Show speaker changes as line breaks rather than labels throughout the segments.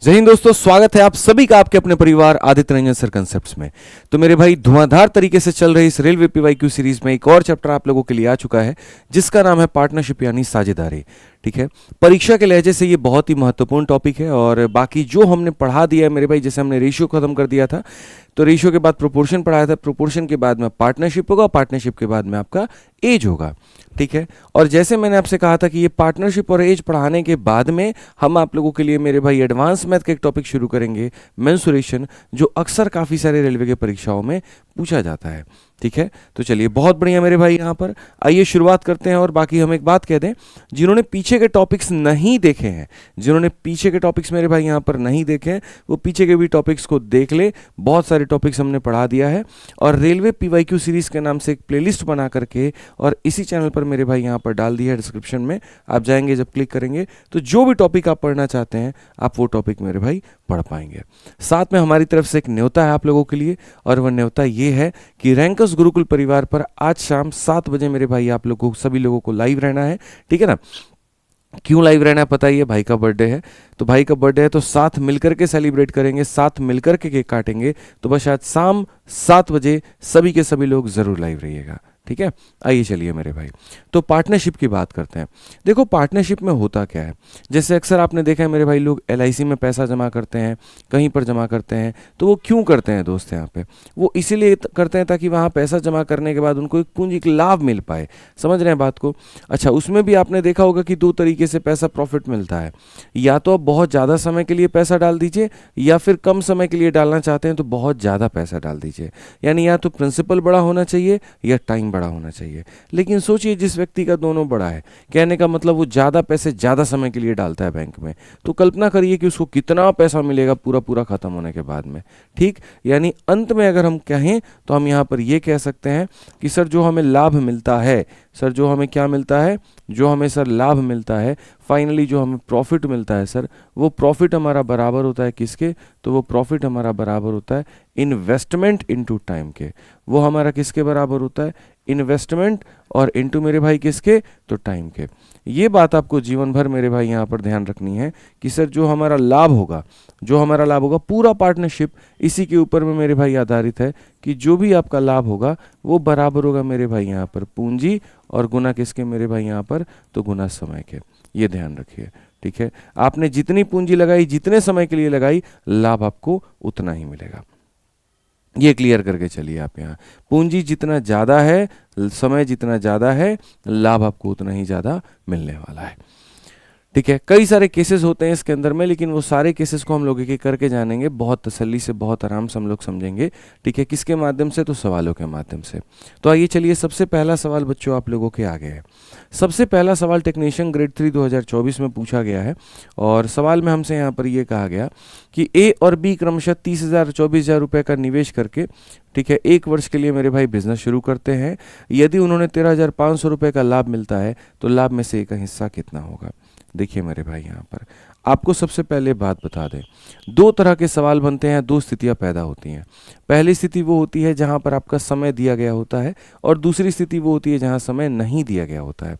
जय हिंद दोस्तों, स्वागत है आप सभी का आपके अपने परिवार आदित्य रंजन सर कंसेप्ट्स में। तो मेरे भाई, धुआंधार तरीके से चल रही इस रेलवे पीवाईक्यू सीरीज में एक और चैप्टर आप लोगों के लिए आ चुका है, जिसका नाम है पार्टनरशिप यानी साझेदारी। ठीक है, परीक्षा के लहजे से ये बहुत ही महत्वपूर्ण टॉपिक है। और बाकी जो हमने पढ़ा दिया है मेरे भाई, जैसे हमने रेशियो खत्म कर दिया था, तो रेशियो के बाद प्रोपोर्शन पढ़ाया था, प्रोपोर्शन के बाद में पार्टनरशिप होगा, पार्टनरशिप के बाद में आपका एज होगा। ठीक है, और जैसे मैंने आपसे कहा था कि ये पार्टनरशिप और एज पढ़ाने के बाद में हम आप लोगों के लिए मेरे भाई एडवांस मैथ का एक टॉपिक शुरू करेंगे, मेंसुरेशन, जो अक्सर काफ़ी सारे रेलवे के परीक्षाओं में पूछा जाता है। ठीक है, तो चलिए, बहुत बढ़िया मेरे भाई, यहाँ पर आइए शुरुआत करते हैं। और बाकी हम एक बात कह दें, जिन्होंने पीछे के टॉपिक्स नहीं देखे हैं, जिन्होंने पीछे के टॉपिक्स मेरे भाई यहाँ पर नहीं देखे हैं, वो पीछे के भी टॉपिक्स को देख ले। बहुत सारे टॉपिक्स हमने पढ़ा दिया है और रेलवे पीवाईक्यू सीरीज के नाम से एक प्लेलिस्ट बना करके और इसी चैनल पर मेरे भाई यहाँ पर डाल दिया है डिस्क्रिप्शन में। आप जाएंगे, जब क्लिक करेंगे तो जो भी टॉपिक आप पढ़ना चाहते हैं आप वो टॉपिक मेरे भाई पढ़ पाएंगे। साथ में हमारी तरफ से एक न्योता है आप लोगों के लिए, और वह न्योता ये है कि रैंकर्स गुरुकुल परिवार पर आज शाम 7 बजे मेरे भाई आप लोगों को, सभी लोगों को लाइव रहना है। ठीक है ना? क्यों लाइव रहना है पता ही है, भाई का बर्थडे है। तो भाई का बर्थडे है तो साथ मिलकर के सेलिब्रेट करेंगे, साथ मिलकर के केक काटेंगे। तो बस आज शाम 7 बजे सभी के सभी लोग जरूर लाइव रहिएगा। ठीक है, आइए चलिए मेरे भाई, तो पार्टनरशिप की बात करते हैं। देखो, पार्टनरशिप में होता क्या है, जैसे अक्सर आपने देखा है मेरे भाई, लोग LIC में पैसा जमा करते हैं, कहीं पर जमा करते हैं। तो वो क्यों करते हैं दोस्त? यहाँ पे वो इसीलिए करते हैं ताकि वहाँ पैसा जमा करने के बाद उनको एक पूंजी का लाभ मिल पाए। समझ रहे हैं बात को? अच्छा, उसमें भी आपने देखा होगा कि 2 तरीके से पैसा प्रॉफिट मिलता है। या तो आप बहुत ज़्यादा समय के लिए पैसा डाल दीजिए, या फिर कम समय के लिए डालना चाहते हैं तो बहुत ज़्यादा पैसा डाल दीजिए। यानी या तो प्रिंसिपल बड़ा होना चाहिए या टाइम बड़ा होना चाहिए। लेकिन सोचिए, जिस व्यक्ति का दोनों बड़ा है, कहने का मतलब वो ज्यादा पैसे ज्यादा समय के लिए डालता है बैंक में, तो कल्पना करिए कि उसको कितना पैसा मिलेगा पूरा पूरा खत्म होने के बाद में। ठीक, यानी अंत में अगर हम कहें तो हम यहाँ पर ये कह सकते हैं कि सर, जो हमें लाभ मिलता है, सर जो हमें क्या मिलता है, जो हमें सर लाभ मिलता है, फाइनली जो हमें प्रॉफिट मिलता है सर, वो प्रॉफिट हमारा बराबर होता है किसके? तो वो प्रॉफिट हमारा बराबर होता है इन्वेस्टमेंट इनटू टाइम के। वो हमारा किसके बराबर होता है? इन्वेस्टमेंट और इनटू मेरे भाई किसके? तो टाइम के। ये बात आपको जीवन भर मेरे भाई यहाँ पर ध्यान रखनी है कि सर जो हमारा लाभ होगा, जो हमारा लाभ होगा, पूरा पार्टनरशिप इसी के ऊपर में मेरे भाई आधारित है कि जो भी आपका लाभ होगा वो बराबर होगा मेरे भाई यहाँ पर पूंजी, और गुना किसके मेरे भाई यहाँ पर? तो गुना समय के। ये ध्यान रखिए। ठीक है, आपने जितनी पूंजी लगाई, जितने समय के लिए लगाई, लाभ आपको उतना ही मिलेगा। ये क्लियर करके चलिए आप यहाँ, पूंजी जितना ज़्यादा है, समय जितना ज़्यादा है, लाभ आपको उतना ही ज़्यादा मिलने वाला है। ठीक है, कई सारे केसेस होते हैं इसके अंदर में, लेकिन वो सारे केसेस को हम लोग एक एक करके जानेंगे, बहुत तसल्ली से, बहुत आराम से हम लोग समझेंगे। ठीक है, किसके माध्यम से? तो सवालों के माध्यम से। तो आइए चलिए, सबसे पहला सवाल बच्चों आप लोगों के आगे है। सबसे पहला सवाल टेक्नीशियन ग्रेड 3 2024 में पूछा गया है, और सवाल में हमसे यहाँ पर ये कहा गया कि A और B क्रमशः 30,000 और 24,000 रुपये का निवेश करके, ठीक है, 1 वर्ष के लिए मेरे भाई बिजनेस शुरू करते हैं। यदि उन्होंने 13,500 रुपये का लाभ मिलता है तो लाभ में से A का हिस्सा कितना होगा? देखिए मेरे भाई, यहाँ पर आपको सबसे पहले बात बता दें, 2 तरह के सवाल बनते हैं, 2 स्थितियां पैदा होती हैं। पहली स्थिति वो होती है जहां पर आपका समय दिया गया होता है, और दूसरी स्थिति वो होती है जहां समय नहीं दिया गया होता है।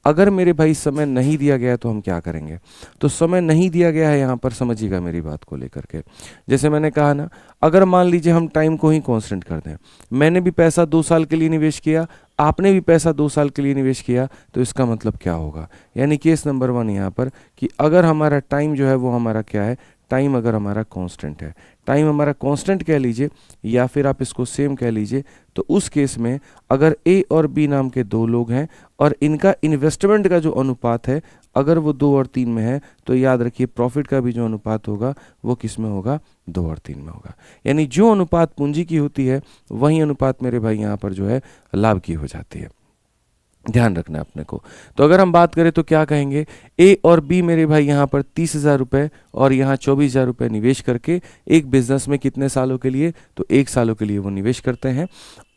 अगर मेरे भाई समय नहीं दिया गया है तो हम क्या करेंगे? तो समय नहीं दिया गया है, यहाँ पर समझिएगा मेरी बात को लेकर के। जैसे मैंने कहा ना, अगर मान लीजिए हम टाइम को ही कॉन्स्टेंट कर दें, मैंने भी पैसा 2 साल के लिए निवेश किया, आपने भी पैसा 2 साल के लिए निवेश किया, तो इसका मतलब क्या होगा? यानी केस नंबर 1 यहाँ पर कि अगर हमारा टाइम जो है वो हमारा क्या है? टाइम अगर हमारा कांस्टेंट है, टाइम हमारा कांस्टेंट कह लीजिए, या फिर आप इसको सेम कह लीजिए, तो उस केस में अगर A और B नाम के 2 लोग हैं और इनका इन्वेस्टमेंट का जो अनुपात है अगर वो 2 और 3 में है, तो याद रखिए प्रॉफिट का भी जो अनुपात होगा वो किस में होगा? 2 और 3 में होगा। यानी जो अनुपात पूंजी की होती है वही अनुपात मेरे भाई यहाँ पर जो है लाभ की हो जाती है। ध्यान रखना अपने को। तो अगर हम बात करें तो क्या कहेंगे? A और B मेरे भाई यहाँ पर 30,000 रुपये और यहाँ 24,000 रुपये निवेश करके एक बिजनेस में कितने सालों के लिए? तो 1 सालों के लिए वो निवेश करते हैं।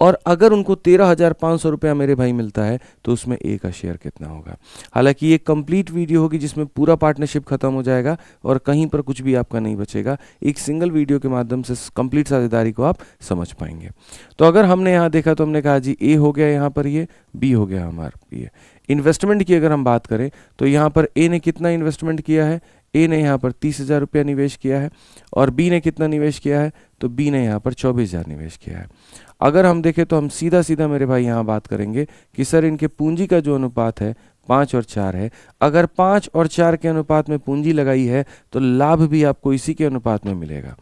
और अगर उनको 13,500 रुपया मेरे भाई मिलता है तो उसमें A का शेयर कितना होगा? हालांकि ये कंप्लीट वीडियो होगी जिसमें पूरा पार्टनरशिप खत्म हो जाएगा और कहीं पर कुछ भी आपका नहीं बचेगा। एक सिंगल वीडियो के माध्यम से कंप्लीट साझेदारी को आप समझ पाएंगे। तो अगर हमने यहाँ देखा तो हमने कहा जी A हो गया, यहाँ पर ये B हो गया हमारा ये। इन्वेस्टमेंट की अगर हम बात करें तो यहाँ पर A ने कितना इन्वेस्टमेंट किया है? ए ने यहाँ पर 30,000 रुपया निवेश किया है और बी ने कितना निवेश किया है, तो बी ने यहाँ पर 24,000 निवेश किया है। अगर हम देखें तो हम सीधा सीधा मेरे भाई यहाँ बात करेंगे कि सर इनके पूंजी का जो अनुपात है 5 और 4 है। अगर 5 और 4 के अनुपात में पूंजी लगाई है तो लाभ भी आपको इसी के अनुपात में मिलेगा।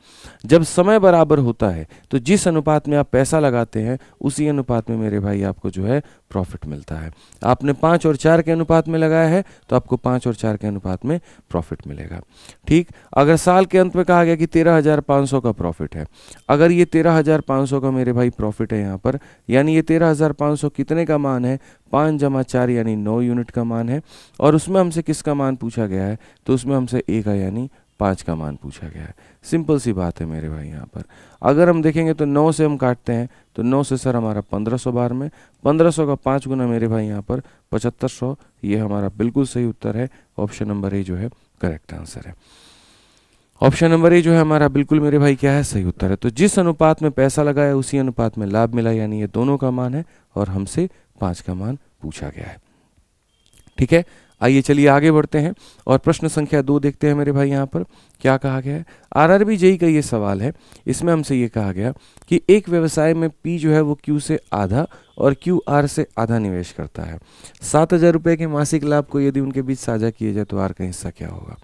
जब समय बराबर होता है तो जिस अनुपात में आप पैसा लगाते हैं उसी अनुपात में मेरे भाई आपको जो है प्रॉफिट मिलता है। आपने 5 और 4 के अनुपात में लगाया है तो आपको 5 और 4 के अनुपात में प्रॉफिट मिलेगा। ठीक, अगर साल के अंत में कहा गया कि 13,500 का प्रॉफिट है, अगर ये 13,500 का मेरे भाई प्रॉफिट है यहाँ पर, यानी ये 13,500 कितने का मान है, 5 जमा 4 यानी 9 यूनिट का मान है। और उसमें हमसे किसका मान पूछा गया है, तो उसमें हमसे ए का यानी 5 का मान पूछा गया है। सिंपल सी बात है मेरे भाई यहाँ पर। अगर हम देखेंगे तो 9 से हम काटते हैं तो 9 से सर हमारा 1500 बार में, 1500 का 5 गुना मेरे भाई यहाँ पर 7500। ये हमारा बिल्कुल सही उत्तर है। ऑप्शन नंबर ए जो है करेक्ट आंसर है। ऑप्शन नंबर ए जो है हमारा बिल्कुल मेरे भाई क्या है, सही उत्तर है। तो जिस अनुपात में पैसा लगाया उसी अनुपात में लाभ मिला, यानी ये दोनों का मान है और हमसे 5 का मान पूछा गया है। ठीक है, आइए चलिए आगे बढ़ते हैं और प्रश्न संख्या 2 देखते हैं मेरे भाई। यहाँ पर क्या कहा गया है, आरआरबी जेईई का ये सवाल है। इसमें हमसे ये कहा गया कि एक व्यवसाय में पी जो है वो क्यू से आधा और क्यू आर से आधा निवेश करता है। 7,000 रुपये के मासिक लाभ को यदि उनके बीच साझा किया जाए तो आर का हिस्सा क्या होगा।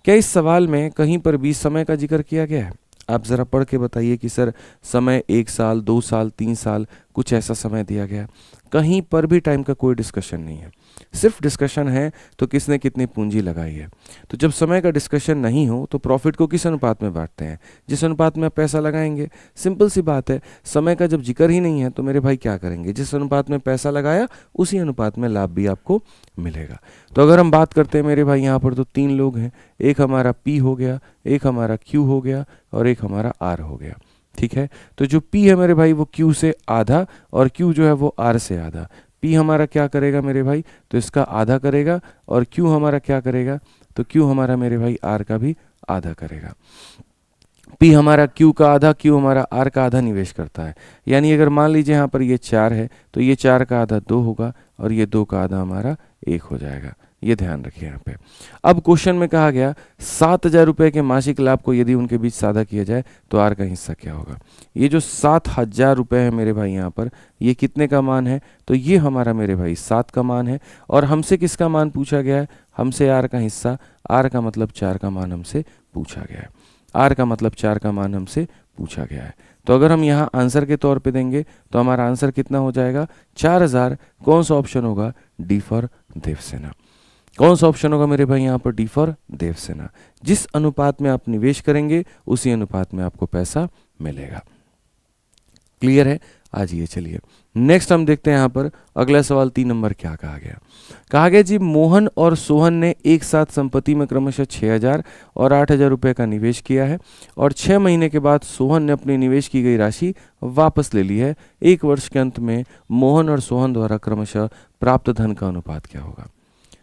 क्या इस सवाल में कहीं पर भी समय का जिक्र किया गया है? आप ज़रा पढ़ के बताइए कि सर समय 1 साल, 2 साल, 3 साल, कुछ ऐसा समय दिया गया। कहीं पर भी टाइम का कोई डिस्कशन नहीं है, सिर्फ डिस्कशन है तो किसने कितनी पूंजी लगाई है। तो जब समय का डिस्कशन नहीं हो तो प्रॉफिट को किस अनुपात में बांटते हैं, जिस अनुपात में आप पैसा लगाएंगे। सिंपल सी बात है, समय का जब जिक्र ही नहीं है तो मेरे भाई क्या करेंगे, जिस अनुपात में पैसा लगाया उसी अनुपात में लाभ भी आपको मिलेगा। तो अगर हम बात करते हैं मेरे भाई यहाँ पर तो 3 लोग हैं, एक हमारा पी हो गया, एक हमारा क्यू हो गया और एक हमारा आर हो गया। ठीक है, तो जो पी है मेरे भाई वो क्यू से आधा और क्यू जो है वो आर से आधा। पी हमारा क्या करेगा मेरे भाई, तो इसका आधा करेगा और क्यू हमारा क्या करेगा, तो क्यू हमारा मेरे भाई आर का भी आधा करेगा। पी हमारा क्यू का आधा, क्यू हमारा आर का आधा निवेश करता है। यानी अगर मान लीजिए यहाँ पर ये 4 है तो ये 4 का आधा 2 होगा और ये 2 का आधा हमारा 1 हो जाएगा। ये ध्यान रखिए यहाँ पे। अब क्वेश्चन में कहा गया 7,000 रुपये के मासिक लाभ को यदि उनके बीच साझा किया जाए तो आर का हिस्सा क्या होगा। ये जो 7,000 रुपये है मेरे भाई यहाँ पर, ये कितने का मान है, तो ये हमारा मेरे भाई 7 का मान है। और हमसे किसका मान पूछा गया है, हमसे आर का हिस्सा, आर का मतलब 4 का मान हमसे पूछा गया है। आर का मतलब 4 का मान हमसे पूछा गया है। तो अगर हम यहाँ आंसर के तौर पे देंगे तो हमारा आंसर कितना हो जाएगा, 4,000। कौन सा ऑप्शन होगा, डी फॉर देवसेना। कौन सा ऑप्शन होगा मेरे भाई यहाँ पर, डी फॉर देवसेना। जिस अनुपात में आप निवेश करेंगे उसी अनुपात में आपको पैसा मिलेगा। क्लियर है। आज ये चलिए नेक्स्ट हम देखते हैं यहाँ पर अगला सवाल 3 नंबर क्या कहा गया। कहा गया जी मोहन और सोहन ने एक साथ संपत्ति में क्रमशः 6,000 और 8,000 रुपये का निवेश किया है और 6 महीने के बाद सोहन ने अपनी निवेश की गई राशि वापस ले ली है। 1 वर्ष के अंत में मोहन और सोहन द्वारा क्रमशः प्राप्त धन का अनुपात क्या होगा।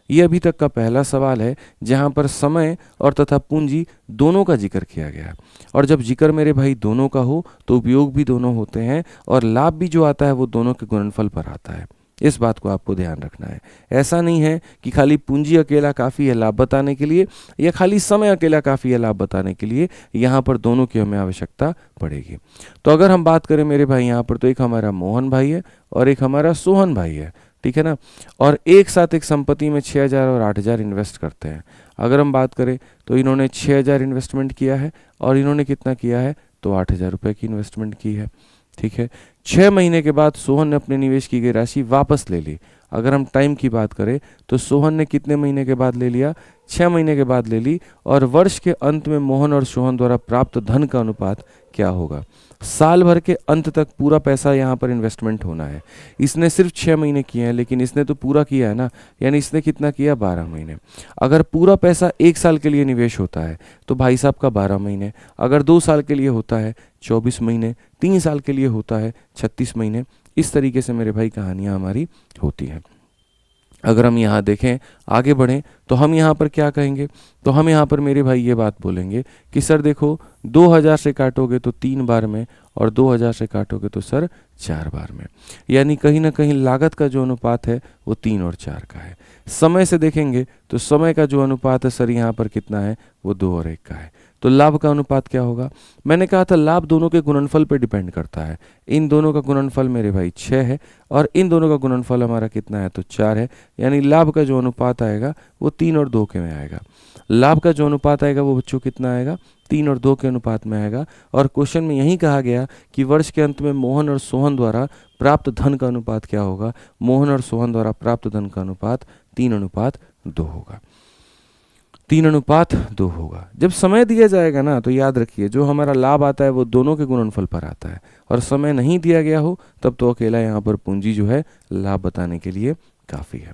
ये अभी तक का पहला सवाल है जहां पर समय और तथा पूंजी दोनों का जिक्र किया गया है। और जब जिक्र मेरे भाई दोनों का हो तो उपयोग भी दोनों होते हैं और लाभ भी जो आता है वो दोनों के गुणनफल पर आता है। इस बात को आपको ध्यान रखना है। ऐसा नहीं है कि खाली पूंजी अकेला काफ़ी है लाभ बताने के लिए या खाली समय अकेला काफ़ी है लाभ बताने के लिए, यहाँ पर दोनों की हमें आवश्यकता पड़ेगी। तो अगर हम बात करें मेरे भाई यहाँ पर तो एक हमारा मोहन भाई है और एक हमारा सोहन भाई है, ठीक है ना। और एक साथ एक संपत्ति में 6,000 और 8,000 इन्वेस्ट करते हैं। अगर हम बात करें तो इन्होंने 6,000 इन्वेस्टमेंट किया है और इन्होंने कितना किया है, तो 8,000 रुपये की इन्वेस्टमेंट की है। ठीक है, 6 महीने के बाद सोहन ने अपने निवेश की गई राशि वापस ले ली। अगर हम टाइम की बात करें तो सोहन ने कितने महीने के बाद ले लिया, 6 महीने के बाद ले ली। और वर्ष के अंत में मोहन और सोहन द्वारा प्राप्त धन का अनुपात क्या होगा। साल भर के अंत तक पूरा पैसा यहाँ पर इन्वेस्टमेंट होना है। इसने सिर्फ 6 महीने किए हैं लेकिन इसने तो पूरा किया है ना, यानी इसने कितना किया, 12 महीने। अगर पूरा पैसा 1 साल के लिए निवेश होता है तो भाई साहब का 12 महीने, अगर 2 साल के लिए होता है 24 महीने, 3 साल के लिए होता है 36 महीने। इस तरीके से मेरे भाई कहानियाँ हमारी होती हैं। अगर हम यहाँ देखें, आगे बढ़ें, तो हम यहाँ पर क्या कहेंगे, तो हम यहाँ पर मेरे भाई ये बात बोलेंगे कि सर देखो 2000 से काटोगे तो 3 बार में, और 2000 से काटोगे तो सर 4 बार में। यानी कहीं ना कहीं लागत का जो अनुपात है वो 3 और 4 का है। समय से देखेंगे तो समय का जो अनुपात है सर यहाँ पर कितना है, वो 2 और 1 का है। तो लाभ का अनुपात क्या होगा, मैंने कहा था लाभ दोनों के गुणनफल पर डिपेंड करता है। इन दोनों का गुणनफल मेरे भाई 6 है, और इन दोनों का गुणनफल हमारा कितना है, तो 4 है। यानी लाभ का जो अनुपात आएगा वो 3 और 2 के में आएगा। लाभ का जो अनुपात आएगा वो बच्चों कितना आएगा, 3 और 2 के अनुपात में आएगा। और क्वेश्चन में यही कहा गया कि वर्ष के अंत में मोहन और सोहन द्वारा प्राप्त धन का अनुपात क्या होगा, मोहन और सोहन द्वारा प्राप्त धन का अनुपात 3:2 होगा। 3:2 होगा। जब समय दिया जाएगा ना, तो याद रखिए जो हमारा लाभ आता है वो दोनों के गुणनफल पर आता है, और समय नहीं दिया गया हो तब तो अकेला यहाँ पर पूंजी जो है लाभ बताने के लिए काफ़ी है।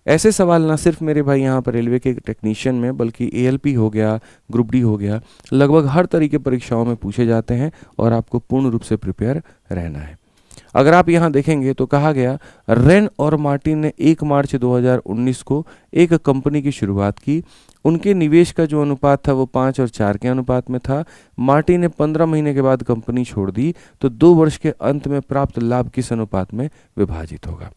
ऐसे सवाल ना सिर्फ मेरे भाई यहाँ पर रेलवे के टेक्नीशियन में, बल्कि एएलपी हो गया, ग्रुप डी हो गया, लगभग हर तरह की परीक्षाओं में पूछे जाते हैं, और आपको पूर्ण रूप से प्रिपेयर रहना है। अगर आप यहाँ देखेंगे तो कहा गया रेन और मार्टिन ने 1 मार्च 2019 को एक कंपनी की शुरुआत की। उनके निवेश का जो अनुपात था वो 5 और 4 के अनुपात में था। मार्टिन ने 15 महीने के बाद कंपनी छोड़ दी, तो 2 वर्ष के अंत में प्राप्त लाभ किस अनुपात में विभाजित होगा।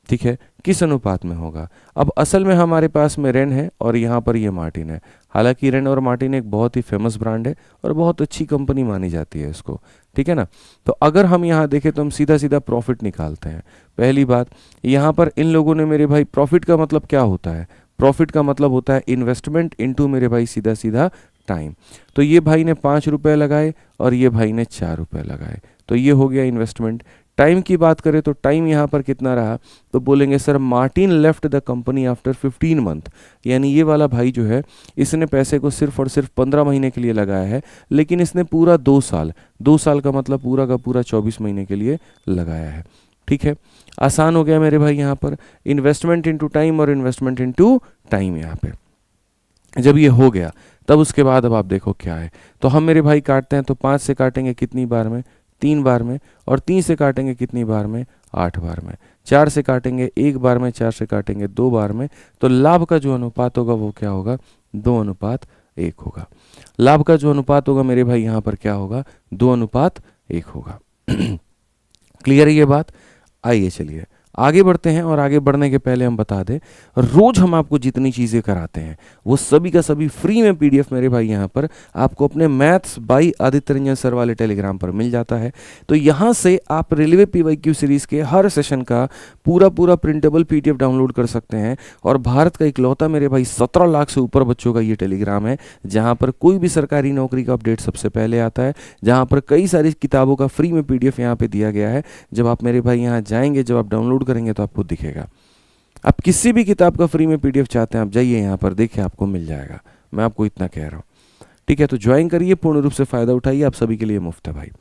ठीक है, किस अनुपात में होगा। अब असल में हमारे पास में रेन है और यहाँ पर ये मार्टिन है। हालांकि रेन और मार्टिन एक बहुत ही फेमस ब्रांड है और बहुत अच्छी कंपनी मानी जाती है इसको, ठीक है ना। तो अगर हम यहाँ देखें तो हम सीधा सीधा प्रॉफिट निकालते हैं। पहली बात, यहाँ पर इन लोगों ने मेरे भाई, प्रॉफिट का मतलब क्या होता है, प्रॉफिट का मतलब होता है इन्वेस्टमेंट इनटू मेरे भाई सीधा सीधा टाइम। तो ये भाई ने 5 रुपए लगाए और ये भाई ने 4 रुपए लगाए, तो ये हो गया इन्वेस्टमेंट। टाइम की बात करें तो टाइम यहाँ पर कितना रहा, तो बोलेंगे sir Martin left the company after 15 month. यानी ये वाला भाई जो है इसने पैसे को सिर्फ और सिर्फ 15 महीने के लिए लगाया है, लेकिन इसने पूरा 2 साल, 2 साल का मतलब पूरा का पूरा 24 महीने के लिए लगाया है। ठीक है, आसान हो गया मेरे भाई यहाँ पर इन्वेस्टमेंट इनटू टाइम और इन्वेस्टमेंट इनटू टाइम। यहाँ पे जब ये हो गया तब उसके बाद अब आप देखो क्या है, तो हम मेरे भाई काटते हैं, तो 5 से काटेंगे कितनी बार में, 3 बार में, और 3 से काटेंगे कितनी बार में, 8 बार में। 4 से काटेंगे 1 बार में, 4 से काटेंगे 2 बार में। तो लाभ का जो अनुपात होगा वो क्या होगा, 2:1 होगा। लाभ का जो अनुपात होगा मेरे भाई यहाँ पर क्या होगा, 2:1 होगा। क्लियर है ये बात। आइए चलिए आगे बढ़ते हैं, और आगे बढ़ने के पहले हम बता दें, रोज हम आपको जितनी चीज़ें कराते हैं वो सभी का सभी फ्री में पीडीएफ मेरे भाई यहाँ पर आपको अपने maths by Aditya Ranjan sir वाले टेलीग्राम पर मिल जाता है। तो यहाँ से आप रेलवे पीवाईक्यू सीरीज़ के हर सेशन का पूरा पूरा प्रिंटेबल पीडीएफ डाउनलोड कर सकते हैं। और भारत का इकलौता मेरे भाई 17 लाख से ऊपर बच्चों का ये टेलीग्राम है, जहाँ पर कोई भी सरकारी नौकरी का अपडेट सबसे पहले आता है, जहाँ पर कई सारी किताबों का फ्री में पीडीएफ यहाँ पे दिया गया है। जब आप मेरे भाई यहाँ जाएंगे, जब आप डाउनलोड करेंगे तो आपको दिखेगा। आप किसी भी किताब का फ्री में पीडीएफ चाहते हैं, आप जाइए यहाँ पर, देखिए आपको मिल जाएगा। मैं आपको इतना कह रहा हूँ, ठीक है। तो ज्वाइन करिए, पूर्ण रूप से फ़ायदा उठाइए, आप सभी के लिए मुफ्त है भाई।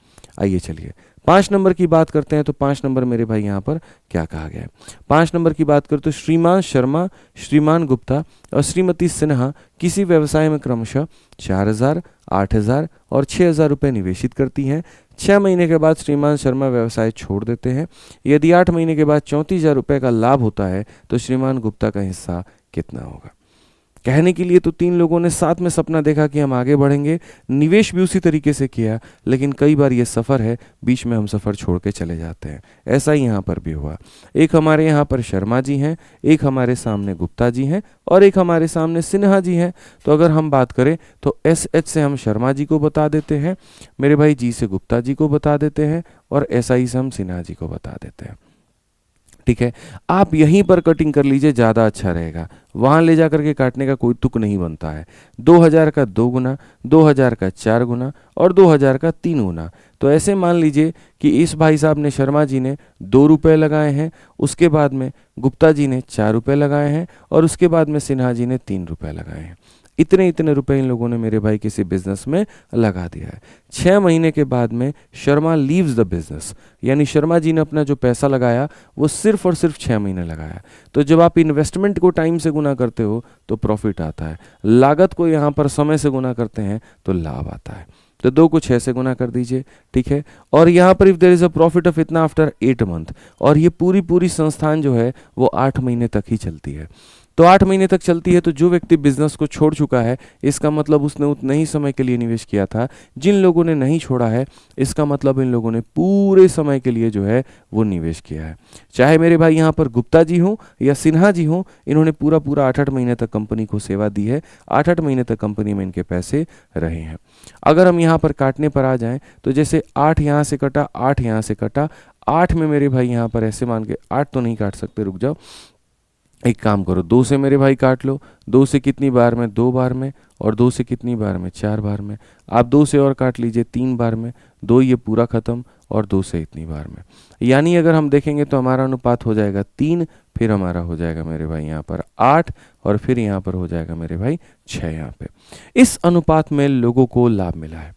आइए चलिए 5 नंबर की बात करते हैं। तो 5 नंबर मेरे भाई यहाँ पर क्या कहा गया है। 5 नंबर की बात करें तो श्रीमान शर्मा, श्रीमान गुप्ता और श्रीमती सिन्हा किसी व्यवसाय में क्रमशः 4,000, 8,000 और 6,000 रुपये निवेशित करती हैं। 6 महीने के बाद श्रीमान शर्मा व्यवसाय छोड़ देते हैं। यदि 8 महीने के बाद 34,000 रुपये का लाभ होता है तो श्रीमान गुप्ता का हिस्सा कितना होगा। कहने के लिए तो 3 लोगों ने साथ में सपना देखा कि हम आगे बढ़ेंगे, निवेश भी उसी तरीके से किया, लेकिन कई बार ये सफ़र है, बीच में हम सफ़र छोड़ के चले जाते हैं। ऐसा ही यहाँ पर भी हुआ। एक हमारे यहाँ पर शर्मा जी हैं, एक हमारे सामने गुप्ता जी हैं और एक हमारे सामने सिन्हा जी हैं। तो अगर हम बात करें तो SH से हम शर्मा जी को बता देते हैं, मेरे भाई जी से गुप्ता जी को बता देते हैं, और SI से हम सिन्हा जी को बता देते हैं। ठीक है, आप यहीं पर कटिंग कर लीजिए, ज़्यादा अच्छा रहेगा। वहाँ ले जा करके काटने का कोई तुक नहीं बनता है। 2000 का 2 गुना, 2000 का 4 गुना और 2000 का 3 गुना। तो ऐसे मान लीजिए कि इस भाई साहब ने, शर्मा जी ने 2 रुपये लगाए हैं, उसके बाद में गुप्ता जी ने 4 रुपये लगाए हैं, और उसके बाद में सिन्हा जी ने 3 रुपये लगाए हैं। इतने इतने रुपए इन लोगों ने मेरे भाई किसी बिजनेस में लगा दिया है। 6 महीने के बाद में शर्मा लीव्स द बिजनेस, यानी शर्मा जी ने अपना जो पैसा लगाया वो सिर्फ और सिर्फ 6 महीने लगाया। तो जब आप इन्वेस्टमेंट को टाइम से गुना करते हो तो प्रॉफिट आता है, लागत को यहाँ पर समय से गुना करते हैं तो लाभ आता है। तो 2 को 6 से गुना कर दीजिए, ठीक है। और यहाँ पर if there is a profit of इतना आफ्टर 8 मंथ, और ये पूरी पूरी संस्थान जो है वो 8 महीने तक ही चलती है। तो 8 महीने तक चलती है, तो जो व्यक्ति बिजनेस को छोड़ चुका है इसका मतलब उसने उतने ही समय के लिए निवेश किया था। जिन लोगों ने नहीं छोड़ा है इसका मतलब इन लोगों ने पूरे समय के लिए जो है वो निवेश किया है। चाहे मेरे भाई यहाँ पर गुप्ता जी हों या सिन्हा जी हों, इन्होंने पूरा पूरा 8-8 महीने तक कंपनी को सेवा दी है, 8-8 महीने तक कंपनी में इनके पैसे रहे हैं। अगर हम यहाँ पर काटने पर आ जाएं तो जैसे 8 यहाँ से कटा, 8 यहाँ से कटा, 8 में मेरे भाई यहाँ पर ऐसे मान के 8 तो नहीं काट सकते, रुक जाओ, एक काम करो, 2 से मेरे भाई काट लो। 2 से कितनी बार में? 2 बार में। और 2 से कितनी बार में? 4 बार में। आप 2 से और काट लीजिए 3 बार में। 2 ये पूरा खत्म, और 2 से इतनी बार में। यानी अगर हम देखेंगे तो हमारा अनुपात हो जाएगा 3, फिर हमारा हो जाएगा मेरे भाई यहाँ पर 8, और फिर यहाँ पर हो जाएगा मेरे भाई 6 यहाँ पे। इस अनुपात में लोगों को लाभ मिला है।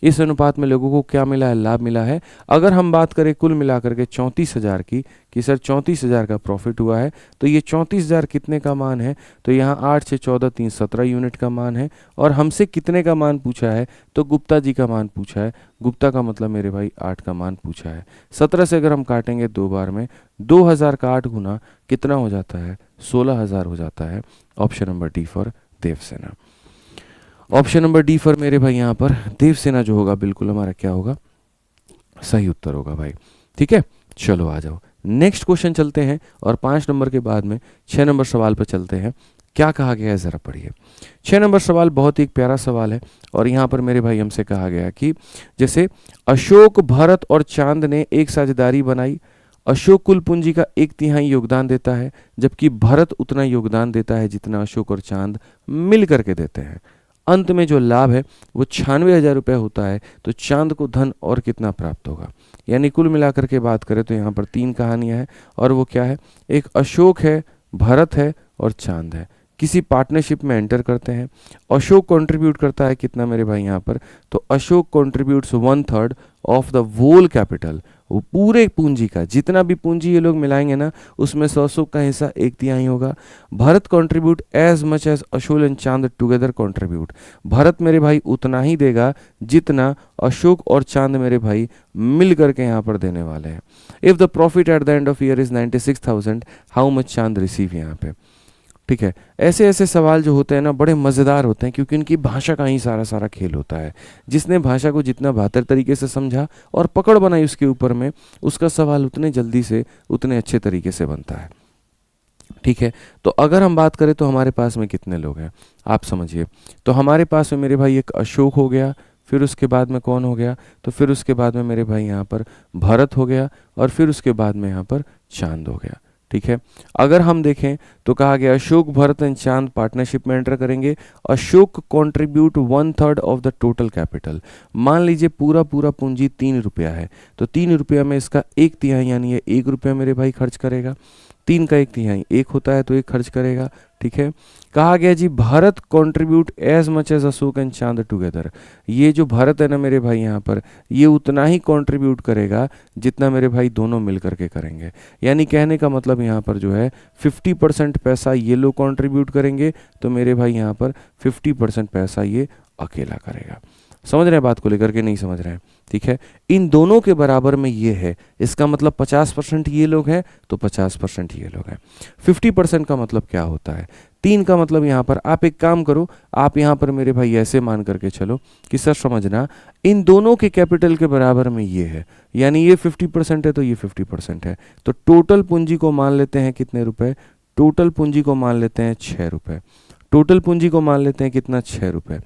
इस अनुपात में लोगों को क्या मिला है? लाभ मिला है। अगर हम बात करें कुल मिलाकर के 34,000 की, कि सर 34,000 का प्रॉफिट हुआ है, तो ये 34,000 कितने का मान है? तो यहाँ 8 6 14 3 17 यूनिट का मान है। और हमसे कितने का मान पूछा है? तो गुप्ता जी का मान पूछा है। गुप्ता का मतलब मेरे भाई 8 का मान पूछा है। 17 से अगर हम काटेंगे 2 बार में, 2,000 का 8 गुना कितना हो जाता है? 16,000 हो जाता है। Option number D for Devasena. Option number D for मेरे भाई यहाँ पर देवसेना जो होगा बिल्कुल हमारा क्या होगा? सही उत्तर होगा भाई, ठीक है। चलो आ जाओ, नेक्स्ट क्वेश्चन चलते हैं, और 5 नंबर के बाद में 6 नंबर सवाल पर चलते हैं। क्या कहा गया है जरा पढ़िए। 6 नंबर सवाल बहुत ही एक प्यारा सवाल है, और यहाँ पर मेरे भाई हमसे कहा गया कि जैसे अशोक, भरत और चांद ने एक साझेदारी बनाई। अशोक कुल पूंजी का 1/3 योगदान देता है, जबकि भरत उतना योगदान देता है जितना अशोक और चांद मिल करके देते हैं। अंत में जो लाभ है वो 96,000 रुपये होता है, तो चांद को धन और कितना प्राप्त होगा? यानी कुल मिलाकर के बात करें तो यहाँ पर 3 कहानियाँ हैं, और वो क्या है? एक अशोक है, भरत है और चांद है। किसी पार्टनरशिप में एंटर करते हैं। अशोक कंट्रीब्यूट करता है कितना मेरे भाई यहाँ पर? तो Ashok contributes 1/3 of the whole capital, वो पूरे पूंजी का जितना भी पूंजी ये लोग मिलाएंगे ना, उसमें से अशोक का हिस्सा 1/3 होगा। Bharat contribute as much as Ashok and Chand together contribute, Bharat मेरे भाई उतना ही देगा जितना अशोक और चांद मेरे भाई मिल करके यहाँ पर देने वाले हैं। If the profit at the end of year is 96,000, how much चांद रिसीव यहाँ पे? ठीक है, ऐसे ऐसे सवाल जो होते हैं ना बड़े मज़ेदार होते हैं, क्योंकि इनकी भाषा का ही सारा सारा खेल होता है। जिसने भाषा को जितना बेहतर तरीके से समझा और पकड़ बनाई उसके ऊपर में, उसका सवाल उतने जल्दी से उतने अच्छे तरीके से बनता है। ठीक है, तो अगर हम बात करें तो हमारे पास में कितने लोग हैं आप समझिए। तो हमारे पास में मेरे भाई एक अशोक हो गया, फिर उसके बाद में कौन हो गया? तो फिर उसके बाद में मेरे भाई यहाँ पर भरत हो गया, और फिर उसके बाद में यहाँ पर चांद हो गया। ठीक है, अगर हम देखें तो कहा गया अशोक, भरत एंड चांद पार्टनरशिप में एंटर करेंगे। Ashok contribute 1/3 of the total capital. मान लीजिए पूरा पूरा पूंजी 3 रुपया है, तो 3 रुपया में इसका 1/3 यानी ये 1 रुपया मेरे भाई खर्च करेगा। 3 का 1/3 1 होता है, तो 1 खर्च करेगा। ठीक है, कहा गया जी Bharat contribute as much as Ashok and Chand together. ये जो भारत है ना मेरे भाई यहाँ पर, ये उतना ही कंट्रीब्यूट करेगा जितना मेरे भाई दोनों मिल करके करेंगे। यानी कहने का मतलब यहाँ पर जो है 50% पैसा ये लोग कंट्रीब्यूट करेंगे, तो मेरे भाई यहाँ पर 50% पैसा ये अकेला करेगा। समझ रहे हैं बात को लेकर के? नहीं समझ रहे हैं? ठीक है, इन दोनों के बराबर में ये है, इसका मतलब 50% ये लोग हैं तो 50% ये लोग हैं। 50% का मतलब क्या होता है? 3 का मतलब यहाँ पर आप एक काम करो, आप यहाँ पर मेरे भाई ऐसे मान करके चलो कि सर समझना, इन दोनों के कैपिटल के बराबर में ये है, यानी ये 50% है तो ये 50% है। तो टोटल पूंजी को मान लेते हैं कितने रुपए? टोटल पूंजी को मान लेते हैं 6 रुपए। टोटल पूंजी को मान लेते हैं कितना? 6 रुपए।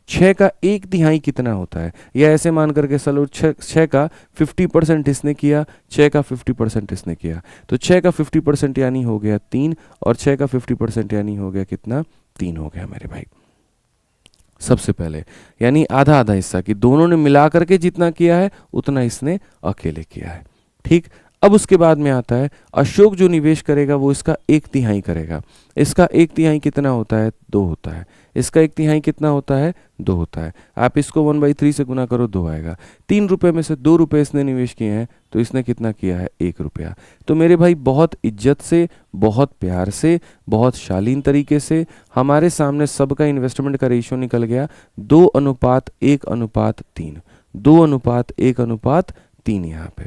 6 का 1/3 कितना होता है? या ऐसे मान करके चलो 6 का 50% इसने किया, 6 का 50% इसने किया, तो 6 का 50% यानी हो गया 3, और 6 का 50% यानी हो गया कितना? 3 हो गया मेरे भाई। सबसे पहले यानी आधा आधा हिस्सा, कि दोनों ने मिला करके जितना किया है उतना इसने अकेले किया है। ठीक, अब उसके बाद में आता है अशोक जो निवेश करेगा वो इसका 1/3 करेगा। इसका 1/3 कितना होता है? 2 होता है। इसका 1/3 कितना होता है? 2 होता है। आप इसको 1/3 से गुना करो, 2 आएगा। 3 रुपये में से 2 रुपये इसने निवेश किए हैं, तो इसने कितना किया है? 1 रुपया। तो मेरे भाई बहुत इज्जत से, बहुत प्यार से, बहुत शालीन तरीके से हमारे सामने सबका इन्वेस्टमेंट का रेशियो निकल गया 2:1:3। 2:1:3 यहाँ पे।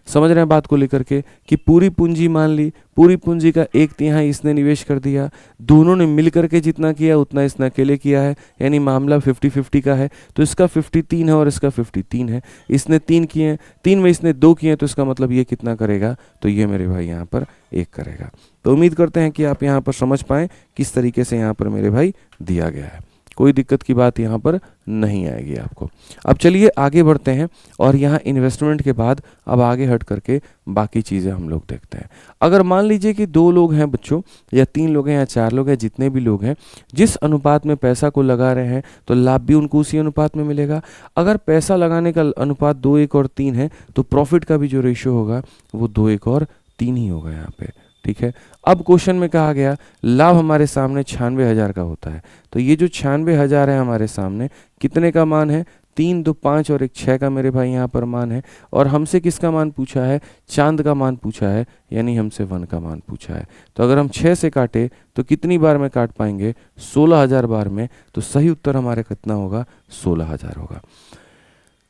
समझ रहे हैं बात को लेकर के कि पूरी पूंजी मान ली, पूरी पूंजी का 1/3 इसने निवेश कर दिया, दोनों ने मिल करके जितना किया उतना इसने अकेले किया है, यानी मामला 50-50 का है। तो इसका 53 है और इसका 53 है। इसने 3 किए, 3 में इसने 2 किए, तो इसका मतलब ये कितना करेगा? तो ये मेरे भाई यहाँ पर 1 करेगा। तो उम्मीद करते हैं कि आप यहाँ पर समझ पाएँ किस तरीके से यहाँ पर मेरे भाई दिया गया है। कोई दिक्कत की बात यहाँ पर नहीं आएगी आपको। अब चलिए आगे बढ़ते हैं और यहाँ इन्वेस्टमेंट के बाद अब आगे हट करके बाकी चीज़ें हम लोग देखते हैं। अगर मान लीजिए कि 2 लोग हैं बच्चों, या 3 लोग हैं, या 4 लोग हैं, जितने भी लोग हैं, जिस अनुपात में पैसा को लगा रहे हैं तो लाभ भी उनको उसी अनुपात में मिलेगा। अगर पैसा लगाने का अनुपात 2:1:3 है तो प्रॉफिट का भी जो रेशियो होगा वो 2:1:3 ही होगा यहाँ पे। ठीक है। अब क्वेश्चन में कहा गया लाभ हमारे सामने 96,000 का होता है। तो ये जो 96,000 है हमारे सामने, कितने का मान है? 3, 2, 5 और 1 6 का मेरे भाई यहाँ पर मान है। और हमसे किसका मान पूछा है? चांद का मान पूछा है, यानी हमसे 1 का मान पूछा है। तो अगर हम 6 से काटे तो कितनी बार में काट पाएंगे? 16,000 बार में। तो सही उत्तर हमारे कितना होगा? 16,000 होगा।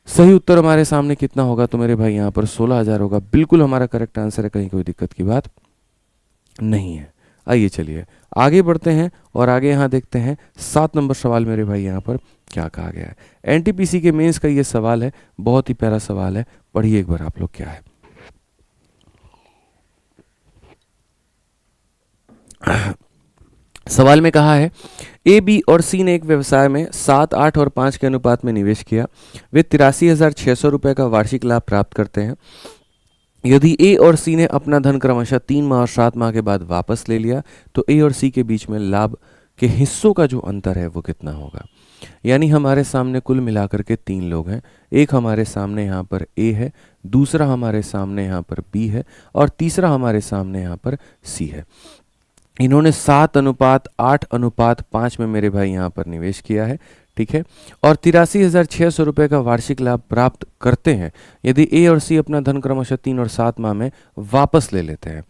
सही उत्तर हमारे सामने कितना होगा? तो मेरे भाई यहाँ पर 16,000 होगा। बिल्कुल हमारा करेक्ट आंसर है, कहीं कोई दिक्कत की बात नहीं है। आइए चलिए आगे बढ़ते हैं और आगे यहाँ देखते हैं 7 नंबर सवाल मेरे भाई यहाँ पर क्या कहा गया है। एनटीपीसी के मेंस का ये सवाल है, बहुत ही प्यारा सवाल है, पढ़िए एक बार आप लोग क्या है। सवाल में कहा है ए, बी और सी ने एक व्यवसाय में 7, 8 और 5 के अनुपात में निवेश किया। वे 83,600 रुपये का वार्षिक लाभ प्राप्त करते हैं। यदि ए और सी ने अपना धन क्रमशः 3 माह और 7 माह के बाद वापस ले लिया तो ए और सी के बीच में लाभ के हिस्सों का जो अंतर है वो कितना होगा? यानी हमारे सामने कुल मिलाकर के 3 लोग हैं। एक हमारे सामने यहाँ पर ए है, दूसरा हमारे सामने यहाँ पर बी है और तीसरा हमारे सामने यहाँ पर सी है। इन्होंने 7:8:5 में मेरे भाई यहाँ पर निवेश किया है। ठीक है। और 83,600 रुपये का वार्षिक लाभ प्राप्त करते हैं यदि ए और सी अपना धन क्रमशः 3 और 7 माह में वापस ले लेते हैं।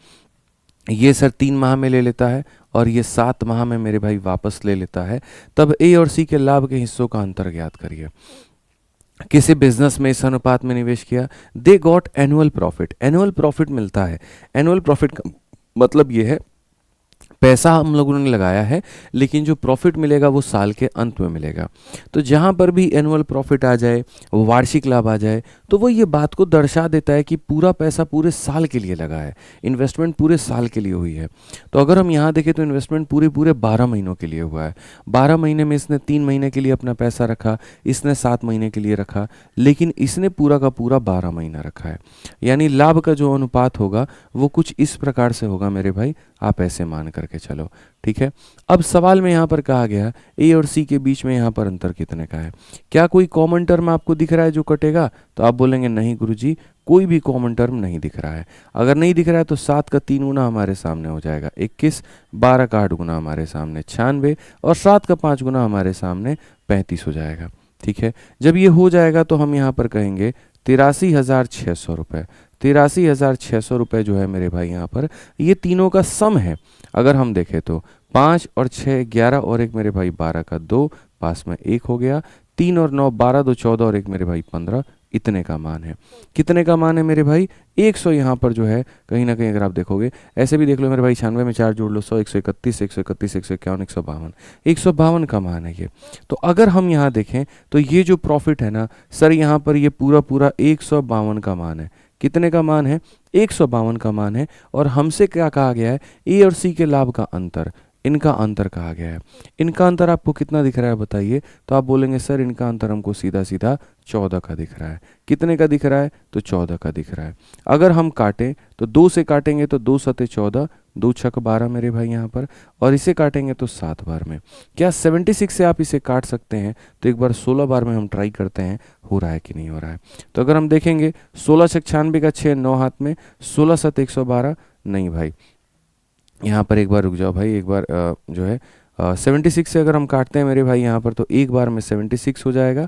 ये सर 3 माह में ले लेता है और ये 7 माह में मेरे भाई वापस ले लेता है। तब ए और सी के लाभ के हिस्सों का अंतर ज्ञात करिए। किसी बिजनेस में इस अनुपात में निवेश किया, they got annual profit. Annual profit मिलता है। एनुअल प्रॉफिट का मतलब ये है पैसा हम लोगों ने लगाया है लेकिन जो प्रॉफिट मिलेगा वो साल के अंत में मिलेगा। तो जहाँ पर भी एनुअल प्रॉफिट आ जाए, वार्षिक लाभ आ जाए, तो वो ये बात को दर्शा देता है कि पूरा पैसा पूरे साल के लिए लगा है, इन्वेस्टमेंट पूरे साल के लिए हुई है। तो अगर हम यहाँ देखें तो इन्वेस्टमेंट पूरे 12 महीनों के लिए हुआ है। 12 महीने में इसने 3 महीने के लिए अपना पैसा रखा, इसने 7 महीने के लिए रखा, लेकिन इसने पूरा का पूरा 12 महीना रखा है। यानी लाभ का जो अनुपात होगा वो कुछ इस प्रकार से होगा मेरे भाई, आप ऐसे मान करके चलो। ठीक है। अब सवाल में यहाँ पर कहा गया ए और सी के बीच में यहाँ पर अंतर कितने का है। क्या कोई कॉमन टर्म आपको दिख रहा है जो कटेगा? तो आप बोलेंगे नहीं गुरुजी, कोई भी कॉमन टर्म नहीं दिख रहा है। अगर नहीं दिख रहा है तो 7 का 3 गुना हमारे सामने हो जाएगा 21, 12 का 8 गुना हमारे सामने 96 और 7 का 5 गुना हमारे सामने 35 हो जाएगा। ठीक है। जब ये हो जाएगा तो हम यहाँ पर कहेंगे 83,600 रुपये। 83,600 रुपये जो है मेरे भाई यहाँ पर ये तीनों का सम है। अगर हम देखें तो 5 और 6 11 और 1 मेरे भाई 12 का 2, पास में 1 हो गया, 3 और 9 12, 2 14 और 1 मेरे भाई 15, इतने का मान है। कितने का मान है मेरे भाई? 100 यहाँ पर जो है कहीं ना कहीं अगर आप देखोगे, ऐसे भी देख लो मेरे भाई, 96 में 4 जोड़ लो 100, 131, 131, 151, 152, 152 का मान है ये। तो अगर हम यहाँ देखें तो ये जो प्रॉफिट है ना सर, यहाँ पर ये पूरा पूरा 152 का मान है। कितने का मान है? 152 का मान है। और हमसे क्या कहा गया है? ए और सी के लाभ का अंतर। इनका अंतर कहा गया है। इनका अंतर आपको कितना दिख रहा है बताइए? तो आप बोलेंगे सर इनका अंतर हमको सीधा सीधा 14 का दिख रहा है। कितने का दिख रहा है? तो 14 का दिख रहा है। अगर हम काटें तो 2 से काटेंगे तो 2 सते 14, 2 छक 12 मेरे भाई यहाँ पर, और इसे काटेंगे तो 7 बार में। क्या 76 से आप इसे काट सकते हैं? तो एक बार 16 बार में हम ट्राई करते हैं, हो रहा है कि नहीं हो रहा है। तो अगर हम देखेंगे 16 छक 96 का 6 9 हाथ में, 16 सत 112, नहीं भाई यहाँ पर एक बार रुक जाओ भाई, एक बार जो है 76 से अगर हम काटते हैं मेरे भाई यहाँ पर तो एक बार में 76 हो जाएगा,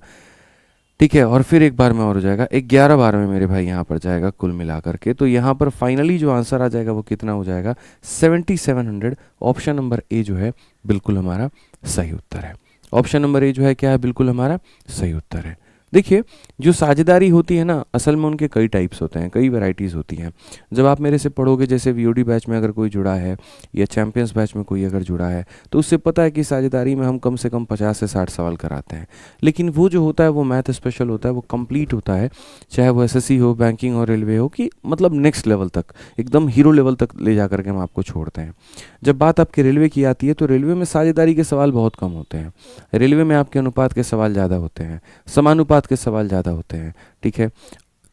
ठीक है, और फिर एक बार में और हो जाएगा 11 बार में मेरे भाई यहाँ पर जाएगा कुल मिलाकर के। तो यहाँ पर फाइनली जो आंसर आ जाएगा वो कितना हो जाएगा? 7700। ऑप्शन नंबर ए जो है बिल्कुल हमारा सही उत्तर है। ऑप्शन नंबर ए जो है क्या है? बिल्कुल हमारा सही उत्तर है। देखिए जो साझेदारी होती है ना, असल में उनके कई टाइप्स होते हैं, कई वैरायटीज़ होती हैं। जब आप मेरे से पढ़ोगे, जैसे वीओडी बैच में अगर कोई जुड़ा है या चैंपियंस बैच में कोई अगर जुड़ा है, तो उससे पता है कि साझेदारी में हम कम से कम 50 से 60 सवाल कराते हैं। लेकिन वो जो होता है वो मैथ स्पेशल होता है, वो कंप्लीट होता है, चाहे वो एसएससी हो, बैंकिंग और रेलवे हो, कि मतलब नेक्स्ट लेवल तक, एकदम हीरो लेवल तक ले जा करके हम आपको छोड़ते हैं। जब बात आपके रेलवे की आती है तो रेलवे में साझेदारी के सवाल बहुत कम होते हैं। रेलवे में आपके अनुपात के सवाल ज़्यादा होते हैं, समानुपात के सवाल ज़्यादा होते हैं, ठीक है।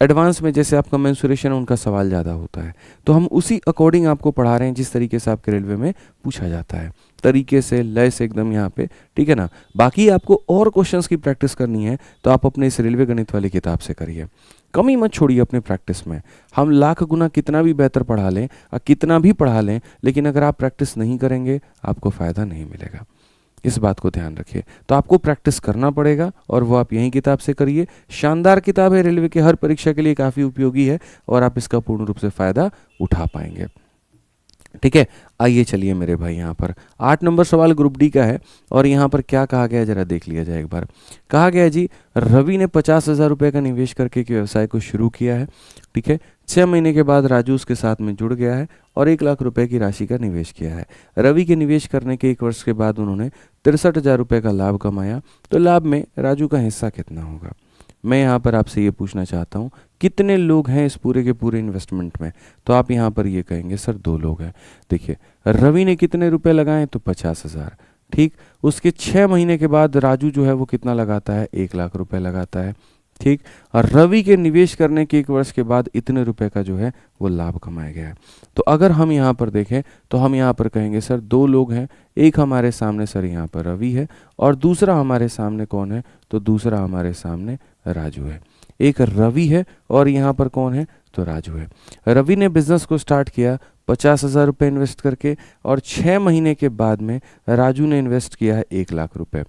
एडवांस में जैसे आपका मेंसुरेशन है उनका सवाल ज़्यादा होता है। तो हम उसी अकॉर्डिंग आपको पढ़ा रहे हैं जिस तरीके से आपके रेलवे में पूछा जाता है, तरीके से, लय से एकदम यहाँ पे, ठीक है ना। बाकी आपको और क्वेश्चंस की प्रैक्टिस करनी है तो आप अपने इस रेलवे गणित वाली किताब से करिए, कमी मत छोड़िए अपने प्रैक्टिस में। हम लाख गुना कितना भी बेहतर पढ़ा लें और कितना भी पढ़ा लें, लेकिन अगर आप प्रैक्टिस नहीं करेंगे आपको फ़ायदा नहीं मिलेगा। इस बात को ध्यान रखिए। तो आपको प्रैक्टिस करना पड़ेगा और वो आप यहीं किताब से करिए। शानदार किताब है, रेलवे के हर परीक्षा के लिए काफ़ी उपयोगी है और आप इसका पूर्ण रूप से फ़ायदा उठा पाएंगे, ठीक है। आइए चलिए मेरे भाई, यहाँ पर 8 नंबर सवाल ग्रुप डी का है और यहाँ पर क्या कहा गया है जरा देख लिया जाए एक बार। कहा गया है जी, रवि ने 50,000 रुपये का निवेश करके एक व्यवसाय को शुरू किया है, ठीक है। 6 महीने के बाद राजू उसके साथ में जुड़ गया है और 1 लाख रुपए की राशि का निवेश किया है। रवि के निवेश करने के 1 वर्ष के बाद उन्होंने 63,000 रुपये का लाभ कमाया, तो लाभ में राजू का हिस्सा कितना होगा? मैं यहाँ पर आपसे ये पूछना चाहता हूँ, कितने लोग हैं इस पूरे के पूरे इन्वेस्टमेंट में? तो आप यहाँ पर ये कहेंगे सर 2 लोग हैं। देखिए रवि ने कितने रुपए लगाए? तो 50,000, ठीक। उसके 6 महीने के बाद राजू जो है वो कितना लगाता है? 1 लाख रुपए लगाता है, ठीक। और रवि के निवेश करने के 1 वर्ष के बाद इतने रुपए का जो है वो लाभ कमाया गया है। तो अगर हम यहाँ पर देखें तो हम यहाँ पर कहेंगे सर 2 लोग हैं, एक हमारे सामने सर यहाँ पर रवि है और दूसरा हमारे सामने कौन है? तो दूसरा हमारे सामने राजू है। एक रवि है और यहाँ पर कौन है? तो राजू है। रवि ने बिजनेस को स्टार्ट किया 50,000 रुपये इन्वेस्ट करके और 6 महीने के बाद में राजू ने इन्वेस्ट किया है 1 लाख रुपए।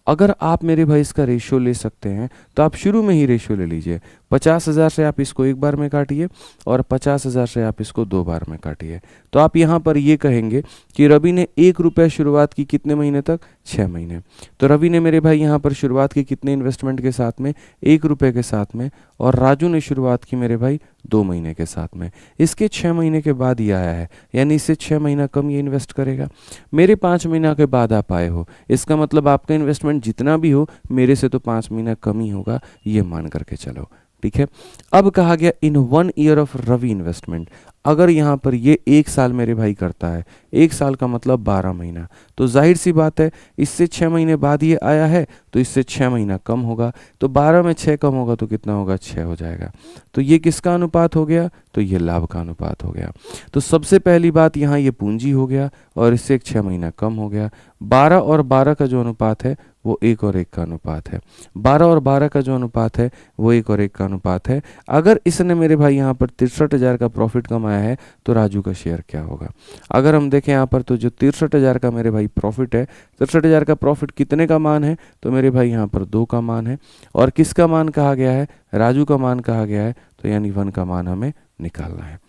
अगर आप मेरे भाई इसका रेशियो ले सकते हैं तो आप शुरू में ही रेशियो ले लीजिए। 50,000 से आप इसको 1 बार में काटिए और 50,000 से आप इसको 2 बार में काटिए। तो आप यहाँ पर ये कहेंगे कि रवि ने 1 रुपये शुरुआत की कितने महीने तक? 6 महीने। तो रवि ने मेरे भाई यहाँ पर शुरुआत की कितने इन्वेस्टमेंट के साथ में? 1 रुपये के साथ में। और राजू ने शुरुआत की मेरे भाई 2 महीने के साथ में। इसके 6 महीने के बाद ये आया है, यानी इससे 6 महीना कम ये इन्वेस्ट करेगा। मेरे 5 महीना के बाद आप आए हो, इसका मतलब आपका इन्वेस्टमेंट जितना भी हो मेरे से तो 5 महीना कम ही होगा, ये मान करके चलो, ठीक है। अब कहा गया इन 1 ईयर ऑफ रवि इन्वेस्टमेंट। अगर यहाँ पर ये 1 साल मेरे भाई करता है, 1 साल का मतलब 12 महीना, तो जाहिर सी बात है इससे 6 महीने बाद ये आया है तो इससे 6 महीना कम होगा। तो 12 में 6 कम होगा तो कितना होगा? 6 हो जाएगा। तो ये किसका अनुपात हो गया? तो ये लाभ का अनुपात हो गया। तो सबसे पहली बात यहाँ ये पूंजी हो गया और इससे 6 महीना कम हो गया। 12 और 12 का जो अनुपात है वो 1 और 1 का अनुपात है। 12 और 12 का जो अनुपात है वो 1 और 1 का अनुपात है। अगर इसने मेरे भाई यहाँ पर 63,000 का प्रॉफिट कमाया है तो राजू का शेयर क्या होगा? अगर हम देखें यहाँ पर तो जो 63,000 का मेरे भाई प्रॉफिट है, 63,000 का प्रॉफिट कितने का मान है? तो मेरे भाई यहाँ पर 2 का मान है। और किसका मान कहा गया है? राजू का मान कहा गया है, तो यानी 1 का मान हमें निकालना है,